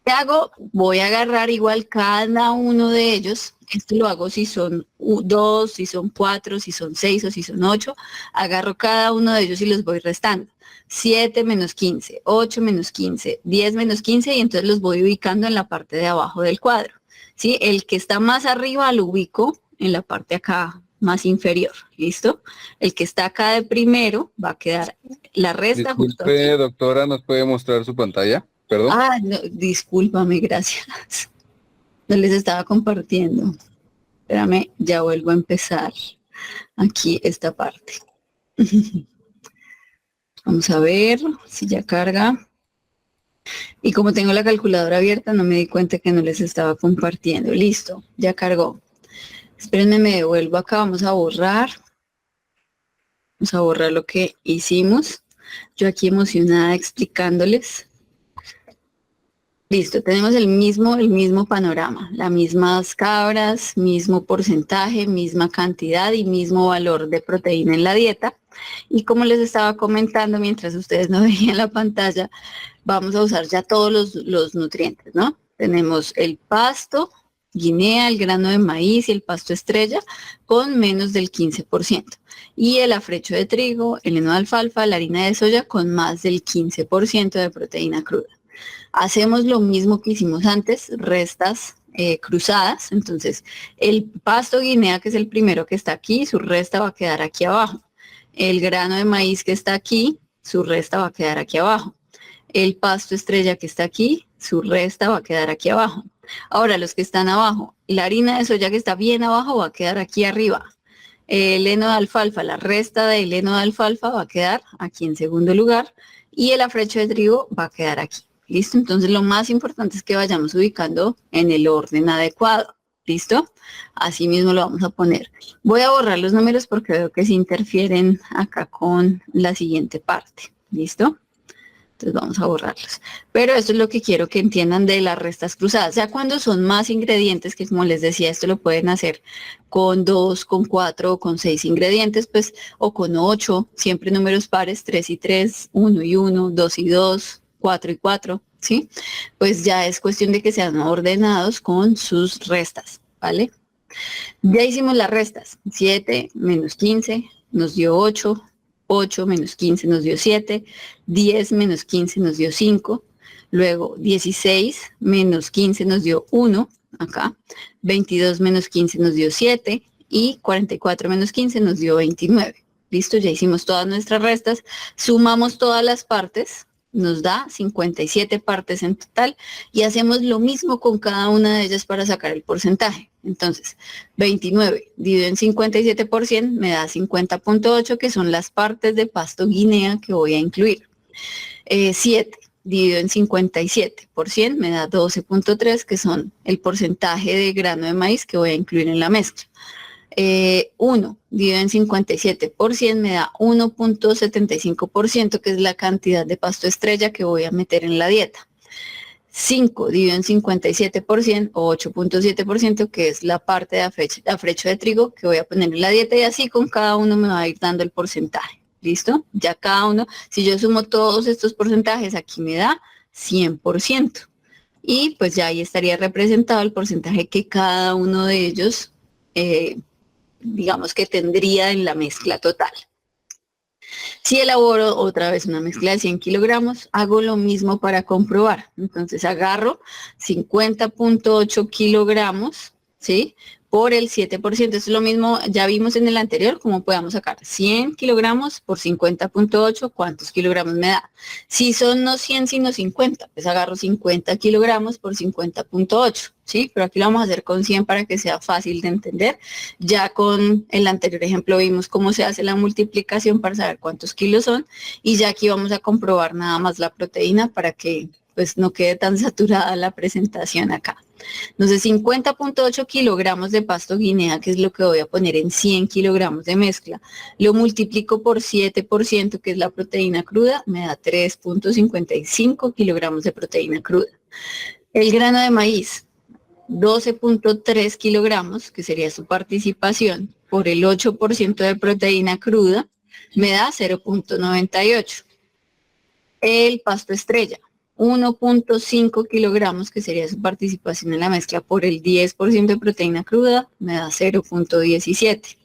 ¿Qué hago? Voy a agarrar igual cada uno de ellos. Esto lo hago si son 2, si son 4, si son 6 o si son 8. Agarro cada uno de ellos y los voy restando. 7 menos 15, 8 menos 15, 10 menos 15 y entonces los voy ubicando en la parte de abajo del cuadro. ¿Sí? El que está más arriba lo ubico en la parte acá más inferior. ¿Listo? El que está acá de primero va a quedar la resta justo aquí. Disculpe, doctora, ¿nos puede mostrar su pantalla? Perdón. Ah, no, discúlpame, gracias. No les estaba compartiendo. Espérame, ya vuelvo a empezar aquí esta parte. Vamos a ver si ya carga. Y como tengo la calculadora abierta, no me di cuenta que no les estaba compartiendo. Listo, ya cargó. Espérenme, me devuelvo acá, vamos a borrar. Vamos a borrar lo que hicimos. Yo aquí emocionada explicándoles. Listo, tenemos el mismo panorama, las mismas cabras, mismo porcentaje, misma cantidad y mismo valor de proteína en la dieta. Y como les estaba comentando mientras ustedes no veían la pantalla, vamos a usar ya todos los nutrientes, ¿no? Tenemos el pasto, guinea, el grano de maíz y el pasto estrella con menos del 15%. Y el afrecho de trigo, el heno de alfalfa, la harina de soya con más del 15% de proteína cruda. Hacemos lo mismo que hicimos antes, restas cruzadas. Entonces, el pasto guinea, que es el primero que está aquí, su resta va a quedar aquí abajo. El grano de maíz que está aquí, su resta va a quedar aquí abajo. El pasto estrella que está aquí, su resta va a quedar aquí abajo. Ahora, los que están abajo, la harina de soya que está bien abajo va a quedar aquí arriba. El heno de alfalfa, la resta del heno de alfalfa va a quedar aquí en segundo lugar. Y el afrecho de trigo va a quedar aquí. ¿Listo? Entonces lo más importante es que vayamos ubicando en el orden adecuado. ¿Listo? Así mismo lo vamos a poner. Voy a borrar los números porque veo que se interfieren acá con la siguiente parte. ¿Listo? Entonces vamos a borrarlos. Pero esto es lo que quiero que entiendan de las restas cruzadas. Ya cuando son más ingredientes, que como les decía, esto lo pueden hacer con 2, con 4 o con 6 ingredientes, pues, o con 8, siempre números pares, 3 y 3, 1 y 1, 2 y 2, 4 y 4, ¿sí? Pues ya es cuestión de que sean ordenados con sus restas, ¿vale? Ya hicimos las restas. 7 menos 15 nos dio 8, 8 menos 15 nos dio 7, 10 menos 15 nos dio 5, luego 16 menos 15 nos dio 1, acá, 22 menos 15 nos dio 7 y 44 menos 15 nos dio 29. Listo, ya hicimos todas nuestras restas, sumamos todas las partes, nos da 57 partes en total y hacemos lo mismo con cada una de ellas para sacar el porcentaje. Entonces, 29 dividido en 57% me da 50.8, que son las partes de pasto guinea que voy a incluir. 7 dividido en 57 por 100 me da 12.3, que son el porcentaje de grano de maíz que voy a incluir en la mezcla. 1 dividido en 57 por 100 me da 1.75%, que es la cantidad de pasto estrella que voy a meter en la dieta. 5 dividido en 57 por 100 o 8.7%, que es la parte de afrecho de trigo que voy a poner en la dieta, y así con cada uno me va a ir dando el porcentaje. ¿Listo? Ya cada uno, si yo sumo todos estos porcentajes, aquí me da 100%. Y pues ya ahí estaría representado el porcentaje que cada uno de ellos, digamos que tendría en la mezcla total. Si elaboro otra vez una mezcla de 100 kilogramos, hago lo mismo para comprobar. Entonces agarro 50.8 kilogramos, ¿sí? Por el 7%. Esto es lo mismo, ya vimos en el anterior, cómo podemos sacar 100 kilogramos por 50.8, ¿cuántos kilogramos me da? Si son no 100, sino 50, pues agarro 50 kilogramos por 50.8, ¿sí? Pero aquí lo vamos a hacer con 100 para que sea fácil de entender. Ya con el anterior ejemplo vimos cómo se hace la multiplicación para saber cuántos kilos son, y ya aquí vamos a comprobar nada más la proteína para que pues no quede tan saturada la presentación acá. Entonces 50.8 kilogramos de pasto guinea, que es lo que voy a poner en 100 kilogramos de mezcla, lo multiplico por 7%, que es la proteína cruda, me da 3.55 kilogramos de proteína cruda. El grano de maíz, 12.3 kilogramos, que sería su participación, por el 8% de proteína cruda, me da 0.98. El pasto estrella, 1.5 kilogramos, que sería su participación en la mezcla, por el 10% de proteína cruda, me da 0.17.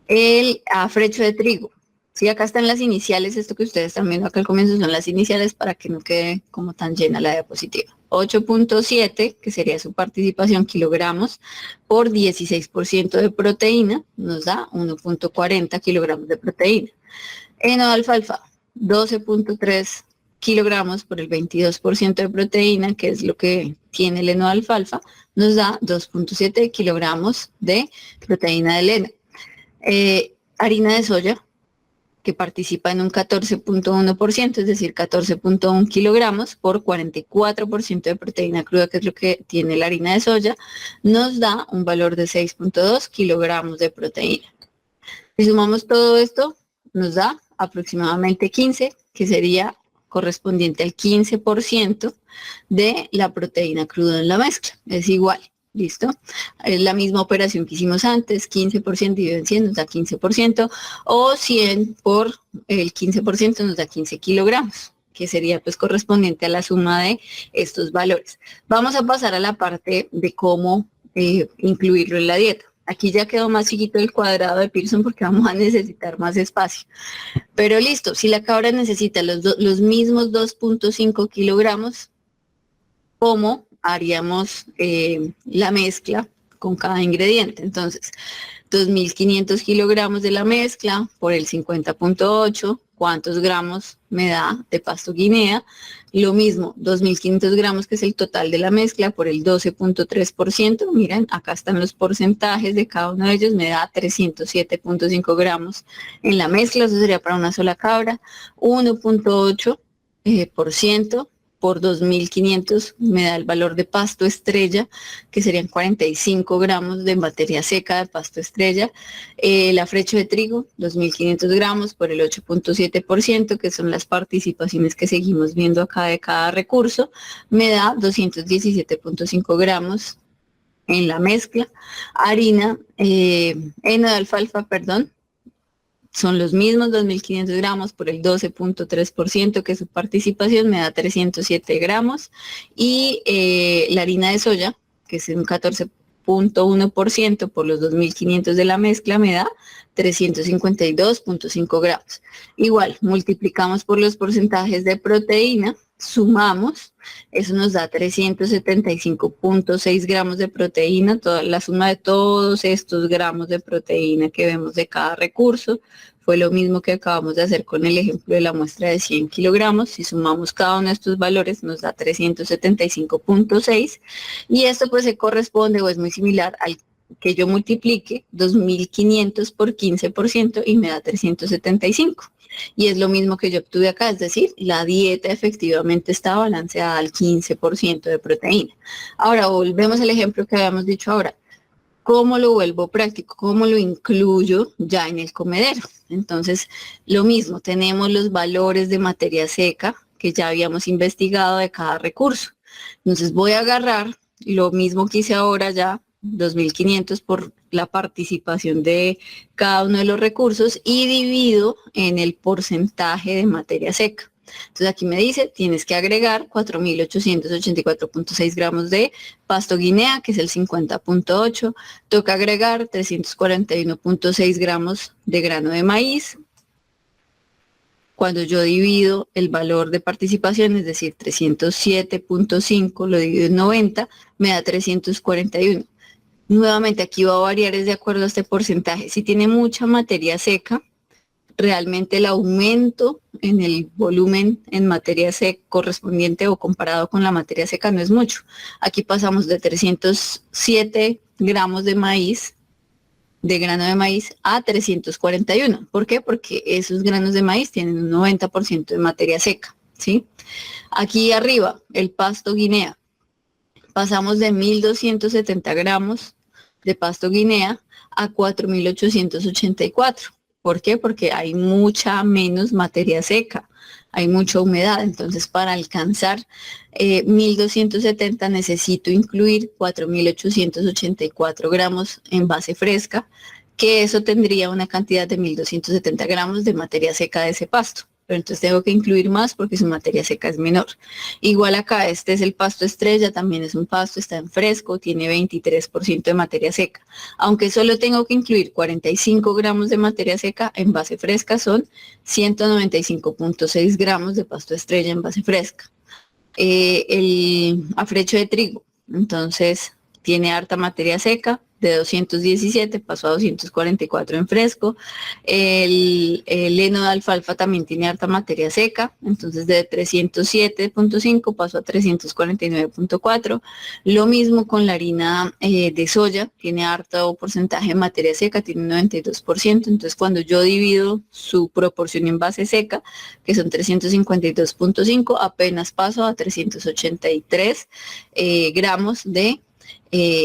El afrecho de trigo, sí, acá están las iniciales, esto que ustedes están viendo acá al comienzo son las iniciales para que no quede como tan llena la diapositiva. 8.7, que sería su participación kilogramos, por 16% de proteína, nos da 1.40 kilogramos de proteína. Heno de alfalfa, 12.3 kilogramos por el 22% de proteína, que es lo que tiene el heno de alfalfa, nos da 2.7 kilogramos de proteína de heno. Harina de soya, que participa en un 14.1%, es decir, 14.1 kilogramos por 44% de proteína cruda, que es lo que tiene la harina de soya, nos da un valor de 6.2 kilogramos de proteína. Si sumamos todo esto, nos da aproximadamente 15, que sería correspondiente al 15% de la proteína cruda en la mezcla. Es igual, ¿listo? Es la misma operación que hicimos antes, 15% dividido en 100 nos da 15%, o 100 por el 15% nos da 15 kilogramos, que sería pues correspondiente a la suma de estos valores. Vamos a pasar a la parte de cómo incluirlo en la dieta. Aquí ya quedó más chiquito el cuadrado de Pearson porque vamos a necesitar más espacio. Pero listo, si la cabra necesita los mismos 2.5 kilogramos, ¿cómo haríamos la mezcla con cada ingrediente? Entonces, 2.500 kilogramos de la mezcla por el 50.8, ¿cuántos gramos me da de pasto guinea? Lo mismo, 2.500 gramos, que es el total de la mezcla, por el 12.3%. Miren, acá están los porcentajes de cada uno de ellos, me da 307.5 gramos en la mezcla, eso sería para una sola cabra. 1.8% por 2.500 me da el valor de pasto estrella, que serían 45 gramos de materia seca de pasto estrella. El afrecho de trigo, 2.500 gramos por el 8.7%, que son las participaciones que seguimos viendo acá de cada recurso, me da 217.5 gramos en la mezcla. Harina, heno de alfalfa, perdón, son los mismos, 2.500 gramos por el 12.3%, que su participación me da 307 gramos. Y la harina de soya, que es un 14.1% por los 2.500 de la mezcla, me da 352.5 gramos. Igual, multiplicamos por los porcentajes de proteína, sumamos, eso nos da 375.6 gramos de proteína, toda la suma de todos estos gramos de proteína que vemos de cada recurso. Fue lo mismo que acabamos de hacer con el ejemplo de la muestra de 100 kilogramos. Si sumamos cada uno de estos valores nos da 375.6, y esto pues se corresponde o es muy similar al que yo multiplique 2.500 por 15% y me da 375. Y es lo mismo que yo obtuve acá, es decir, la dieta efectivamente está balanceada al 15% de proteína. Ahora, volvemos al ejemplo que habíamos dicho ahora. ¿Cómo lo vuelvo práctico? ¿Cómo lo incluyo ya en el comedero? Entonces, lo mismo, tenemos los valores de materia seca que ya habíamos investigado de cada recurso. Entonces, voy a agarrar lo mismo que hice ahora ya, 2.500 por la participación de cada uno de los recursos y divido en el porcentaje de materia seca. Entonces aquí me dice, tienes que agregar 4.884.6 gramos de pasto guinea, que es el 50.8. Toca agregar 341.6 gramos de grano de maíz. Cuando yo divido el valor de participación, es decir, 307.5, lo divido en 90, me da 341. Nuevamente aquí va a variar es de acuerdo a este porcentaje. Si tiene mucha materia seca, realmente el aumento en el volumen en materia seca correspondiente o comparado con la materia seca no es mucho. Aquí pasamos de 307 gramos de maíz, de grano de maíz, a 341. ¿Por qué? Porque esos granos de maíz tienen un 90% de materia seca, ¿sí? Aquí arriba, el pasto guinea. Pasamos de 1.270 gramos de pasto guinea a 4.884. ¿Por qué? Porque hay mucha menos materia seca, hay mucha humedad. Entonces, para alcanzar 1.270 necesito incluir 4.884 gramos en base fresca, que eso tendría una cantidad de 1.270 gramos de materia seca de ese pasto. Pero entonces tengo que incluir más porque su materia seca es menor. Igual acá, este es el pasto estrella, también es un pasto, está en fresco, tiene 23% de materia seca. Aunque solo tengo que incluir 45 gramos de materia seca, en base fresca son 195.6 gramos de pasto estrella en base fresca. El afrecho de trigo, entonces tiene harta materia seca, de 217 pasó a 244 en fresco. El heno de alfalfa también tiene harta materia seca, entonces de 307.5 pasó a 349.4. Lo mismo con la harina de soya, tiene harto porcentaje de materia seca, tiene un 92%, entonces cuando yo divido su proporción en base seca, que son 352.5, apenas paso a 383 gramos de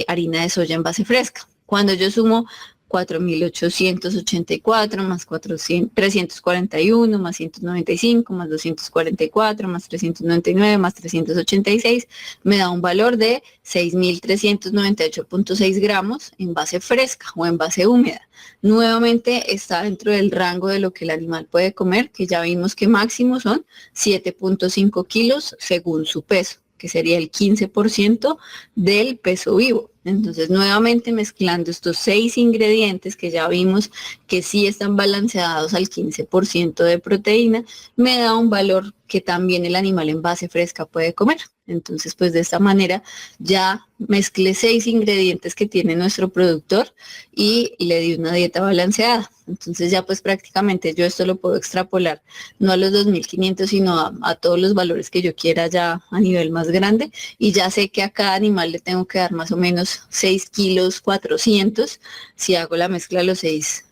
harina de soya en base fresca. Cuando yo sumo 4.884 más 341 más 195 más 244 más 399 más 386, me da un valor de 6.398.6 gramos en base fresca o en base húmeda. Nuevamente está dentro del rango de lo que el animal puede comer, que ya vimos que máximo son 7.5 kilos según su peso, que sería el 15% del peso vivo. Entonces, nuevamente mezclando estos 6 ingredientes que ya vimos que sí están balanceados al 15% de proteína, me da un valor que también el animal en base fresca puede comer. Entonces, pues de esta manera ya mezclé 6 ingredientes que tiene nuestro productor y le di una dieta balanceada. Entonces ya pues prácticamente yo esto lo puedo extrapolar no a los 2.500 sino a todos los valores que yo quiera ya a nivel más grande, y ya sé que a cada animal le tengo que dar más o menos 6 kilos 400 si hago la mezcla de los 6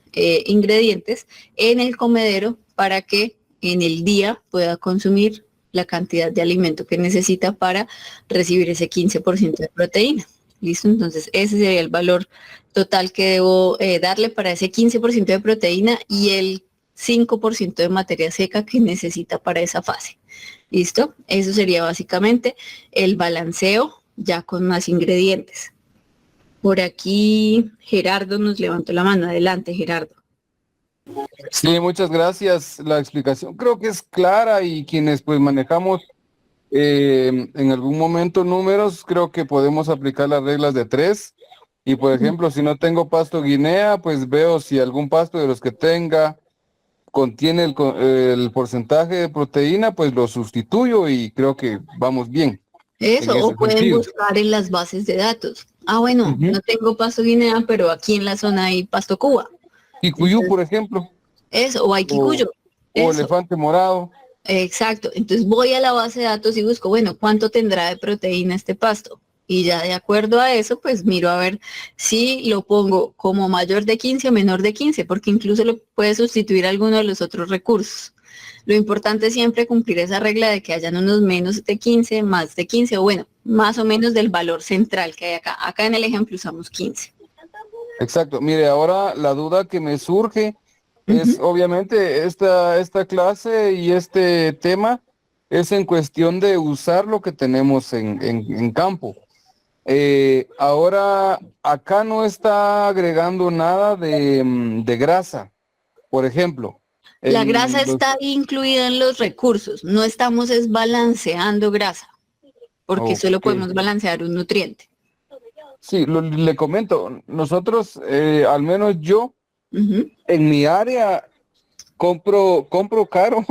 ingredientes en el comedero para que en el día pueda consumir la cantidad de alimento que necesita para recibir ese 15% de proteína. ¿Listo? Entonces ese sería el valor total que debo darle para ese 15% de proteína y el 5% de materia seca que necesita para esa fase. ¿Listo? Eso sería básicamente el balanceo ya con más ingredientes. Por aquí Gerardo nos levantó la mano. Adelante, Gerardo. Sí, muchas gracias. La explicación creo que es clara, y quienes pues manejamos en algún momento números, creo que podemos aplicar las reglas de 3. Y por ejemplo, si no tengo pasto guinea, pues veo si algún pasto de los que tenga contiene el porcentaje de proteína, pues lo sustituyo y creo que vamos bien en Eso, ese o pueden sentido. buscar en las bases de datos. Ah, bueno, Ujú. no tengo pasto guinea, pero aquí en la zona hay pasto Cuba. Y cuyú, por ejemplo, Eso, o hay o, kikuyo. o Eso, elefante morado. exacto. Entonces voy a la base de datos y busco, bueno, ¿cuánto tendrá de proteína este pasto? Y ya de acuerdo a eso, pues miro a ver si lo pongo como mayor de 15 o menor de 15, porque incluso lo puede sustituir alguno de los otros recursos. Lo importante es siempre cumplir esa regla de que hayan unos menos de 15, más de 15, o bueno, más o menos del valor central que hay acá. Acá en el ejemplo usamos 15. Exacto. Mire, ahora la duda que me surge es obviamente esta clase y este tema es en cuestión de usar lo que tenemos en campo. Ahora, acá no está agregando nada de grasa, por ejemplo. La grasa En los- está incluida en los recursos, no estamos balanceando grasa, porque solo ok. podemos balancear un nutriente. Sí, le comento, nosotros, al menos yo, Ujú. en mi área, compro caro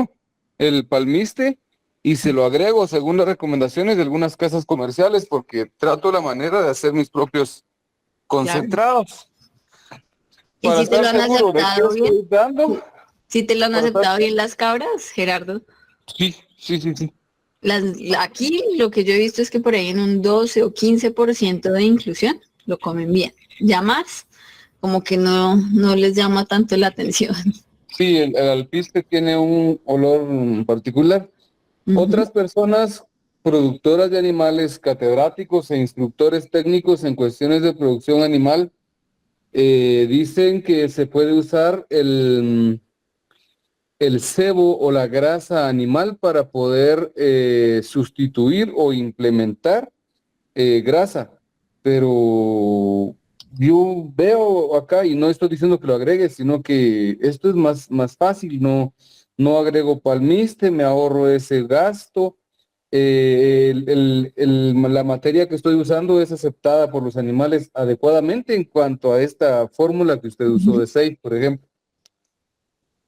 el palmiste y se lo agrego según las recomendaciones de algunas casas comerciales porque trato la manera de hacer mis propios Claro. concentrados ¿Y para si te estar lo han seguro de qué aceptado bien? estoy dando. ¿Si te lo han Para estar- aceptado bien las cabras, Gerardo? Sí, sí, sí, sí. Las, aquí lo que yo he visto es que por ahí en un 12 o 15% de inclusión lo comen bien. Ya más, como que no les llama tanto la atención. Sí, el alpiste tiene un olor particular. Ujú. Otras personas, productoras de animales, catedráticos e instructores técnicos en cuestiones de producción animal, dicen que se puede usar el sebo o la grasa animal para poder sustituir o implementar grasa. Pero yo veo acá, y no estoy diciendo que lo agregue, sino que esto es más fácil, no agrego palmiste, me ahorro ese gasto. La materia que estoy usando es aceptada por los animales adecuadamente en cuanto a esta fórmula que usted usó de 6, por ejemplo.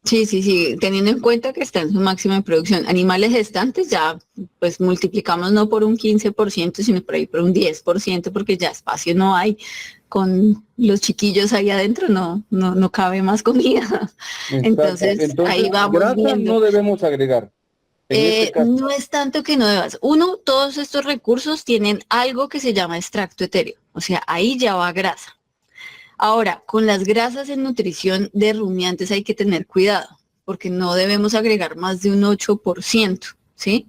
Sí, sí, sí, teniendo en cuenta que está en su máxima de producción. Animales gestantes ya pues multiplicamos no por un 15%, sino por ahí por un 10%, porque ya espacio no hay. Con los chiquillos ahí adentro no cabe más comida. Exacto. Entonces ahí Entonces, vamos grasa viendo. no debemos agregar en este caso. No es tanto que no debas. Uno, todos estos recursos tienen algo que se llama extracto etéreo, o sea, ahí ya va grasa. Ahora, con las grasas en nutrición de rumiantes hay que tener cuidado, porque no debemos agregar más de un 8%, ¿sí?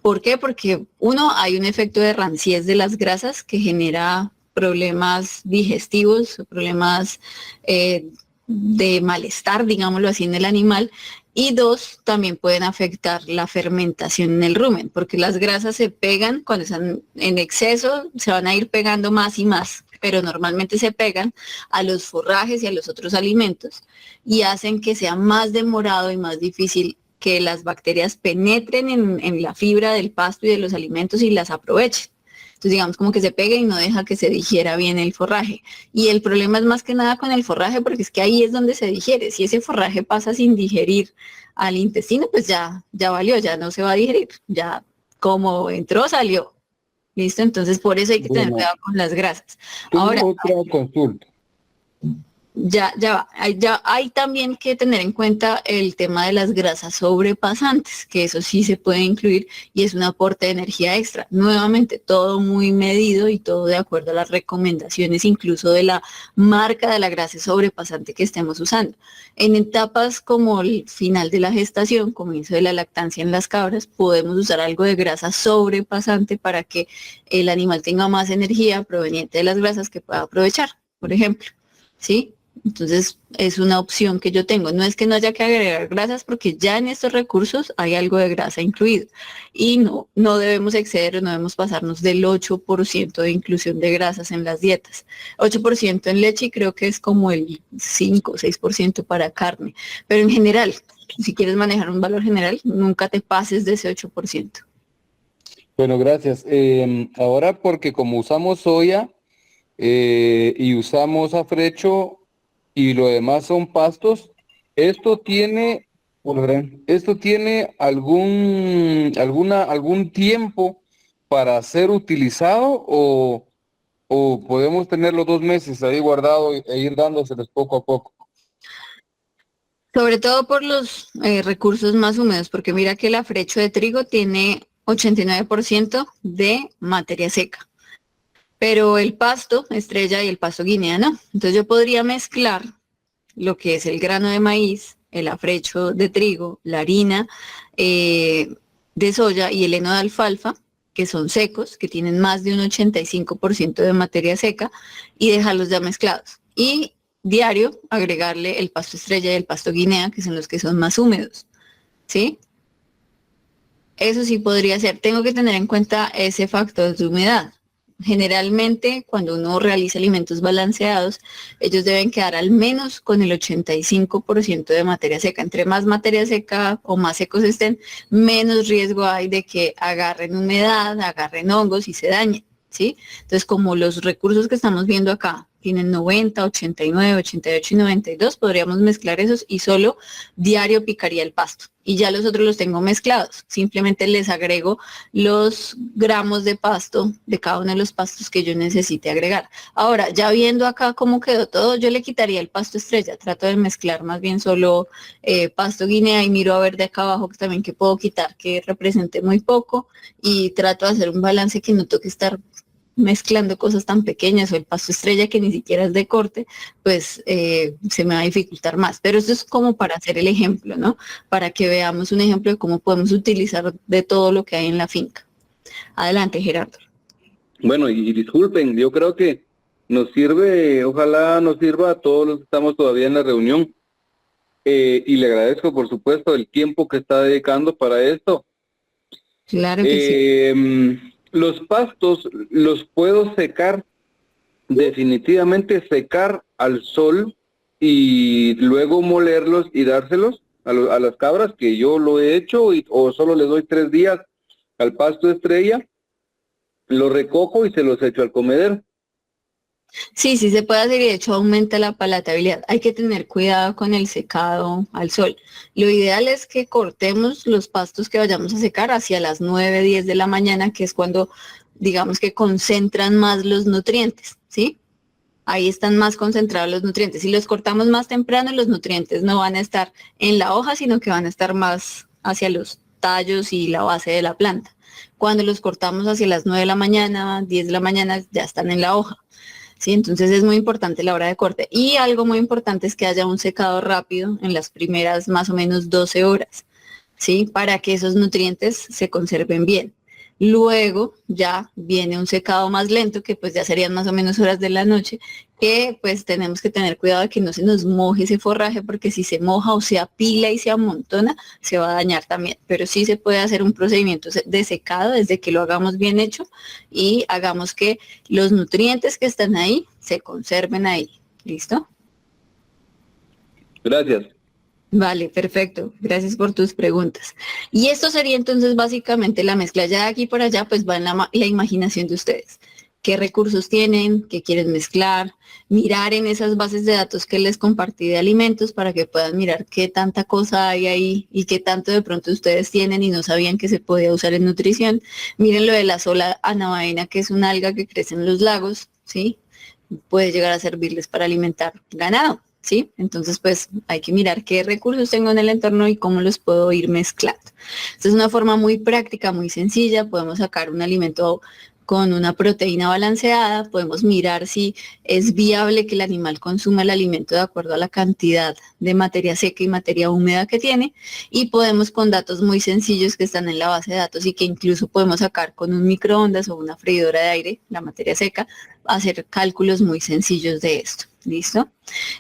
¿Por qué? Porque uno, hay un efecto de ranciez de las grasas que genera problemas digestivos, problemas de malestar, digámoslo así, en el animal. Y dos, también pueden afectar la fermentación en el rumen, porque las grasas se pegan cuando están en exceso, se van a ir pegando más y más, pero normalmente se pegan a los forrajes y a los otros alimentos y hacen que sea más demorado y más difícil que las bacterias penetren en la fibra del pasto y de los alimentos y las aprovechen. Entonces, digamos, como que se pegue y no deja que se digiera bien el forraje. Y el problema es más que nada con el forraje, porque es que ahí es donde se digiere. Si ese forraje pasa sin digerir al intestino, pues ya valió, ya no se va a digerir. Ya como entró, salió. ¿Listo? Entonces, por eso hay que tener Bueno, cuidado con las grasas. Ahora, tengo otra consulta. ya va. Hay también que tener en cuenta el tema de las grasas sobrepasantes, que eso sí se puede incluir y es un aporte de energía extra. Nuevamente, todo muy medido y todo de acuerdo a las recomendaciones, incluso de la marca de la grasa sobrepasante que estemos usando. En etapas como el final de la gestación, comienzo de la lactancia en las cabras, podemos usar algo de grasa sobrepasante para que el animal tenga más energía proveniente de las grasas que pueda aprovechar, por ejemplo. ¿Sí? Entonces es una opción que yo tengo. No es que no haya que agregar grasas porque ya en estos recursos hay algo de grasa incluido. Y no debemos exceder o no debemos pasarnos del 8% de inclusión de grasas en las dietas. 8% en leche y creo que es como el 5 o 6% para carne. Pero en general, si quieres manejar un valor general, nunca te pases de ese 8%. Bueno, gracias. Ahora porque como usamos soya y usamos afrecho y lo demás son pastos, esto tiene, esto tiene algún tiempo para ser utilizado o podemos tener los 2 meses ahí guardado e ir dándoseles poco a poco. Sobre todo por los recursos más húmedos, porque mira que el afrecho de trigo tiene 89% de materia seca. pero el pasto estrella y el pasto guinea no. Entonces yo podría mezclar lo que es el grano de maíz, el afrecho de trigo, la harina de soya y el heno de alfalfa, que son secos, que tienen más de un 85% de materia seca, y dejarlos ya mezclados. Y diario agregarle el pasto estrella y el pasto guinea, que son los que son más húmedos, ¿sí? Eso sí podría ser. Tengo que tener en cuenta ese factor de humedad. Generalmente, cuando uno realiza alimentos balanceados, ellos deben quedar al menos con el 85% de materia seca. Entre más materia seca o más secos estén, menos riesgo hay de que agarren humedad, agarren hongos y se dañen, ¿sí? Entonces, como los recursos que estamos viendo acá tienen 90, 89, 88 y 92, podríamos mezclar esos y solo diario picaría el pasto. Y ya los otros los tengo mezclados. Simplemente les agrego los gramos de pasto de cada uno de los pastos que yo necesite agregar. Ahora, ya viendo acá cómo quedó todo, yo le quitaría el pasto estrella. Trato de mezclar más bien solo pasto guinea y miro a ver de acá abajo que también que puedo quitar que represente muy poco y trato de hacer un balance que no toque estar mezclando cosas tan pequeñas o el pasto estrella que ni siquiera es de corte, pues se me va a dificultar más. Pero esto es como para hacer el ejemplo, ¿no? Para que veamos un ejemplo de cómo podemos utilizar de todo lo que hay en la finca. Adelante, Gerardo. Bueno, y disculpen, yo creo que nos sirve, ojalá nos sirva a todos los que estamos todavía en la reunión. Y le agradezco, por supuesto, el tiempo que está dedicando para esto. Claro que sí. Los pastos los puedo secar, definitivamente secar al sol y luego molerlos y dárselos a las cabras, que yo lo he hecho, o solo les doy 3 días al pasto estrella, lo recojo y se los echo al comedero. Sí, sí se puede hacer y de hecho aumenta la palatabilidad. Hay que tener cuidado con el secado al sol. Lo ideal es que cortemos los pastos que vayamos a secar hacia las 9, 10 de la mañana, que es cuando digamos que concentran más los nutrientes, ¿sí? Ahí están más concentrados los nutrientes. Si los cortamos más temprano, los nutrientes no van a estar en la hoja, sino que van a estar más hacia los tallos y la base de la planta. Cuando los cortamos hacia las 9 de la mañana, 10 de la mañana, ya están en la hoja. Sí, entonces es muy importante la hora de corte. Y algo muy importante es que haya un secado rápido en las primeras más o menos 12 horas, ¿sí? Para que esos nutrientes se conserven bien. Luego ya viene un secado más lento, que pues ya serían más o menos horas de la noche, que pues tenemos que tener cuidado de que no se nos moje ese forraje, porque si se moja o se apila y se amontona, se va a dañar también. Pero sí se puede hacer un procedimiento de secado desde que lo hagamos bien hecho y hagamos que los nutrientes que están ahí se conserven ahí. ¿Listo? Gracias. Vale, perfecto. Gracias por tus preguntas. Y esto sería entonces básicamente la mezcla. Ya de aquí por allá pues va en la imaginación de ustedes. ¿Qué recursos tienen? ¿Qué quieren mezclar? Mirar en esas bases de datos que les compartí de alimentos para que puedan mirar qué tanta cosa hay ahí y qué tanto de pronto ustedes tienen y no sabían que se podía usar en nutrición. Miren lo de la sola anabaena, que es una alga que crece en los lagos, ¿sí? Puede llegar a servirles para alimentar ganado. ¿Sí? Entonces, pues hay que mirar qué recursos tengo en el entorno y cómo los puedo ir mezclando. Esta es una forma muy práctica, muy sencilla. Podemos sacar un alimento con una proteína balanceada, podemos mirar si es viable que el animal consuma el alimento de acuerdo a la cantidad de materia seca y materia húmeda que tiene, y podemos con datos muy sencillos que están en la base de datos y que incluso podemos sacar con un microondas o una freidora de aire, la materia seca, hacer cálculos muy sencillos de esto. ¿Listo?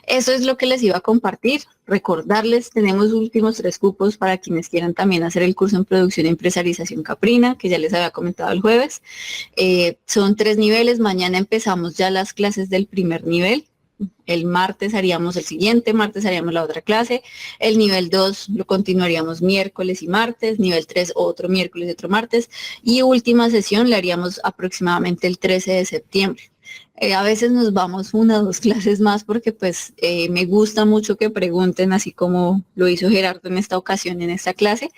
Eso es lo que les iba a compartir. Recordarles, tenemos últimos 3 cupos para quienes quieran también hacer el curso en producción e empresarización caprina, que ya les había comentado el jueves. Son 3 niveles. Mañana empezamos ya las clases del primer nivel. El martes haríamos el siguiente, martes haríamos la otra clase. El nivel 2 lo continuaríamos miércoles y martes. Nivel 3 otro miércoles y otro martes. Y última sesión la haríamos aproximadamente el 13 de septiembre. A veces nos vamos 1 o 2 clases más porque pues me gusta mucho que pregunten, así como lo hizo Gerardo en esta ocasión, en esta clase.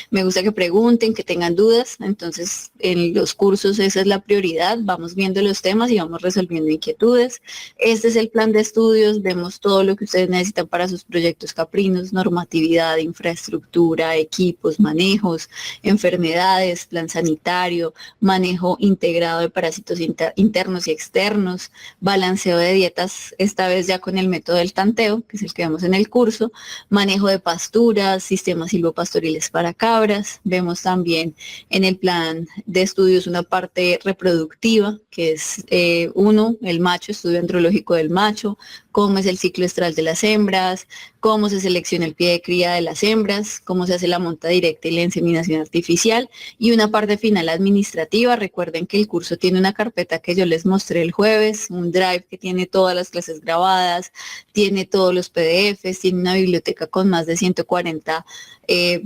Me gusta que pregunten, que tengan dudas. Entonces, en los cursos esa es la prioridad. Vamos viendo los temas y vamos resolviendo inquietudes. Este es el plan de estudios. Vemos todo lo que ustedes necesitan para sus proyectos caprinos, normatividad, infraestructura, equipos, manejos, enfermedades, plan sanitario, manejo integrado de parásitos internos y externos, balanceo de dietas, esta vez ya con el método del tanteo, que es el que vemos en el curso, manejo de pasturas, sistemas silvopastoriles para cabras. Vemos también en el plan de estudios una parte reproductiva, que es el macho, estudio andrológico del macho, cómo es el ciclo estral de las hembras, cómo se selecciona el pie de cría de las hembras, cómo se hace la monta directa y la inseminación artificial, y una parte final administrativa. Recuerden que el curso tiene una carpeta que yo les mostré el jueves, un drive que tiene todas las clases grabadas, tiene todos los PDFs, tiene una biblioteca con más de 140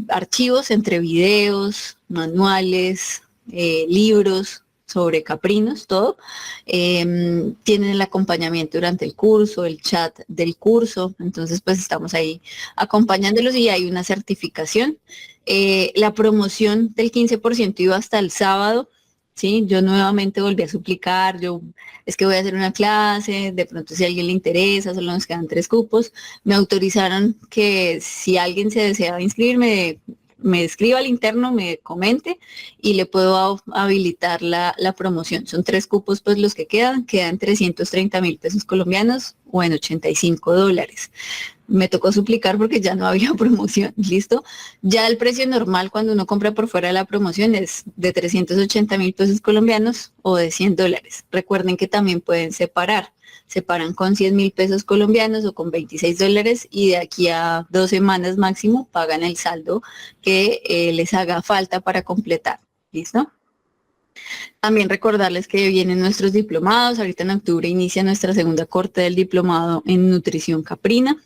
archivos entre videos, manuales, libros sobre caprinos, todo. Tienen el acompañamiento durante el curso, el chat del curso, entonces pues estamos ahí acompañándolos y hay una certificación. La promoción del 15% iba hasta el sábado, ¿sí? Yo nuevamente volví a suplicar, es que voy a hacer una clase, de pronto si a alguien le interesa, solo nos quedan 3 cupos. Me autorizaron que si alguien se deseaba inscribirme, me escriba al interno, me comente y le puedo habilitar la promoción. Son 3 cupos pues los que quedan 330.000 pesos colombianos o en $85. Me tocó suplicar porque ya no había promoción, ¿listo? Ya el precio normal cuando uno compra por fuera de la promoción es de 380.000 pesos colombianos o de $100. Recuerden que también pueden separan con 100.000 pesos colombianos o con $26 y de aquí a 2 semanas máximo pagan el saldo que les haga falta para completar, ¿listo? También recordarles que vienen nuestros diplomados. Ahorita en octubre inicia nuestra segunda corte del diplomado en nutrición caprina.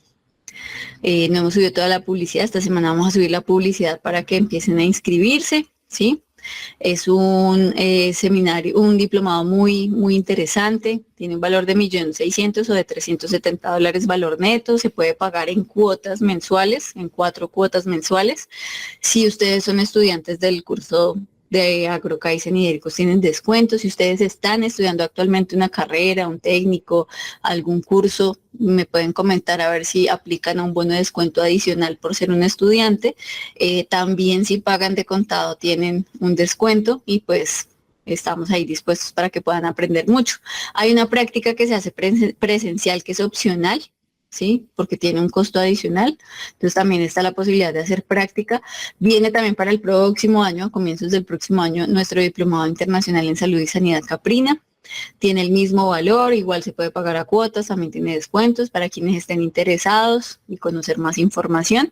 No hemos subido toda la publicidad, esta semana vamos a subir la publicidad para que empiecen a inscribirse, ¿sí? Es un seminario, un diplomado muy, muy interesante, tiene un valor de $1.600.000 o de $370 valor neto, se puede pagar en cuotas mensuales, en 4 cuotas mensuales. Si ustedes son estudiantes del curso de Agrokaizen y Hídricos tienen descuentos. Si ustedes están estudiando actualmente una carrera, un técnico, algún curso, me pueden comentar a ver si aplican a un bono de descuento adicional por ser un estudiante. También si pagan de contado tienen un descuento y pues estamos ahí dispuestos para que puedan aprender mucho. Hay una práctica que se hace presencial que es opcional, ¿sí? Porque tiene un costo adicional. Entonces también está la posibilidad de hacer práctica. Viene también para el próximo año, a comienzos del próximo año, nuestro diplomado internacional en salud y sanidad caprina. Tiene el mismo valor, igual se puede pagar a cuotas, también tiene descuentos para quienes estén interesados y conocer más información.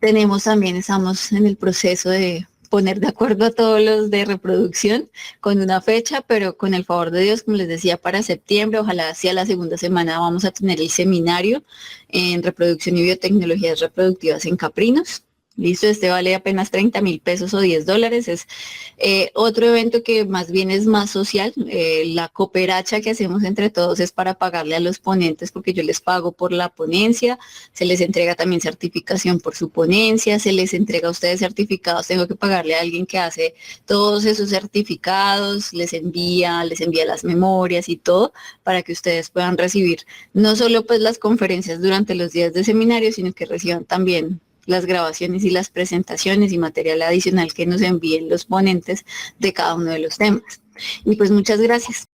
Estamos en el proceso de poner de acuerdo a todos los de reproducción con una fecha, pero con el favor de Dios, como les decía, para septiembre, ojalá hacia la segunda semana vamos a tener el seminario en reproducción y biotecnologías reproductivas en caprinos. Listo, este vale apenas 30.000 pesos o $10. Es otro evento que más bien es más social. La cooperacha que hacemos entre todos es para pagarle a los ponentes, porque yo les pago por la ponencia, se les entrega también certificación por su ponencia, se les entrega a ustedes certificados, tengo que pagarle a alguien que hace todos esos certificados, les envía las memorias y todo, para que ustedes puedan recibir no solo pues las conferencias durante los días de seminario, sino que reciban también las grabaciones y las presentaciones y material adicional que nos envíen los ponentes de cada uno de los temas. Y pues muchas gracias.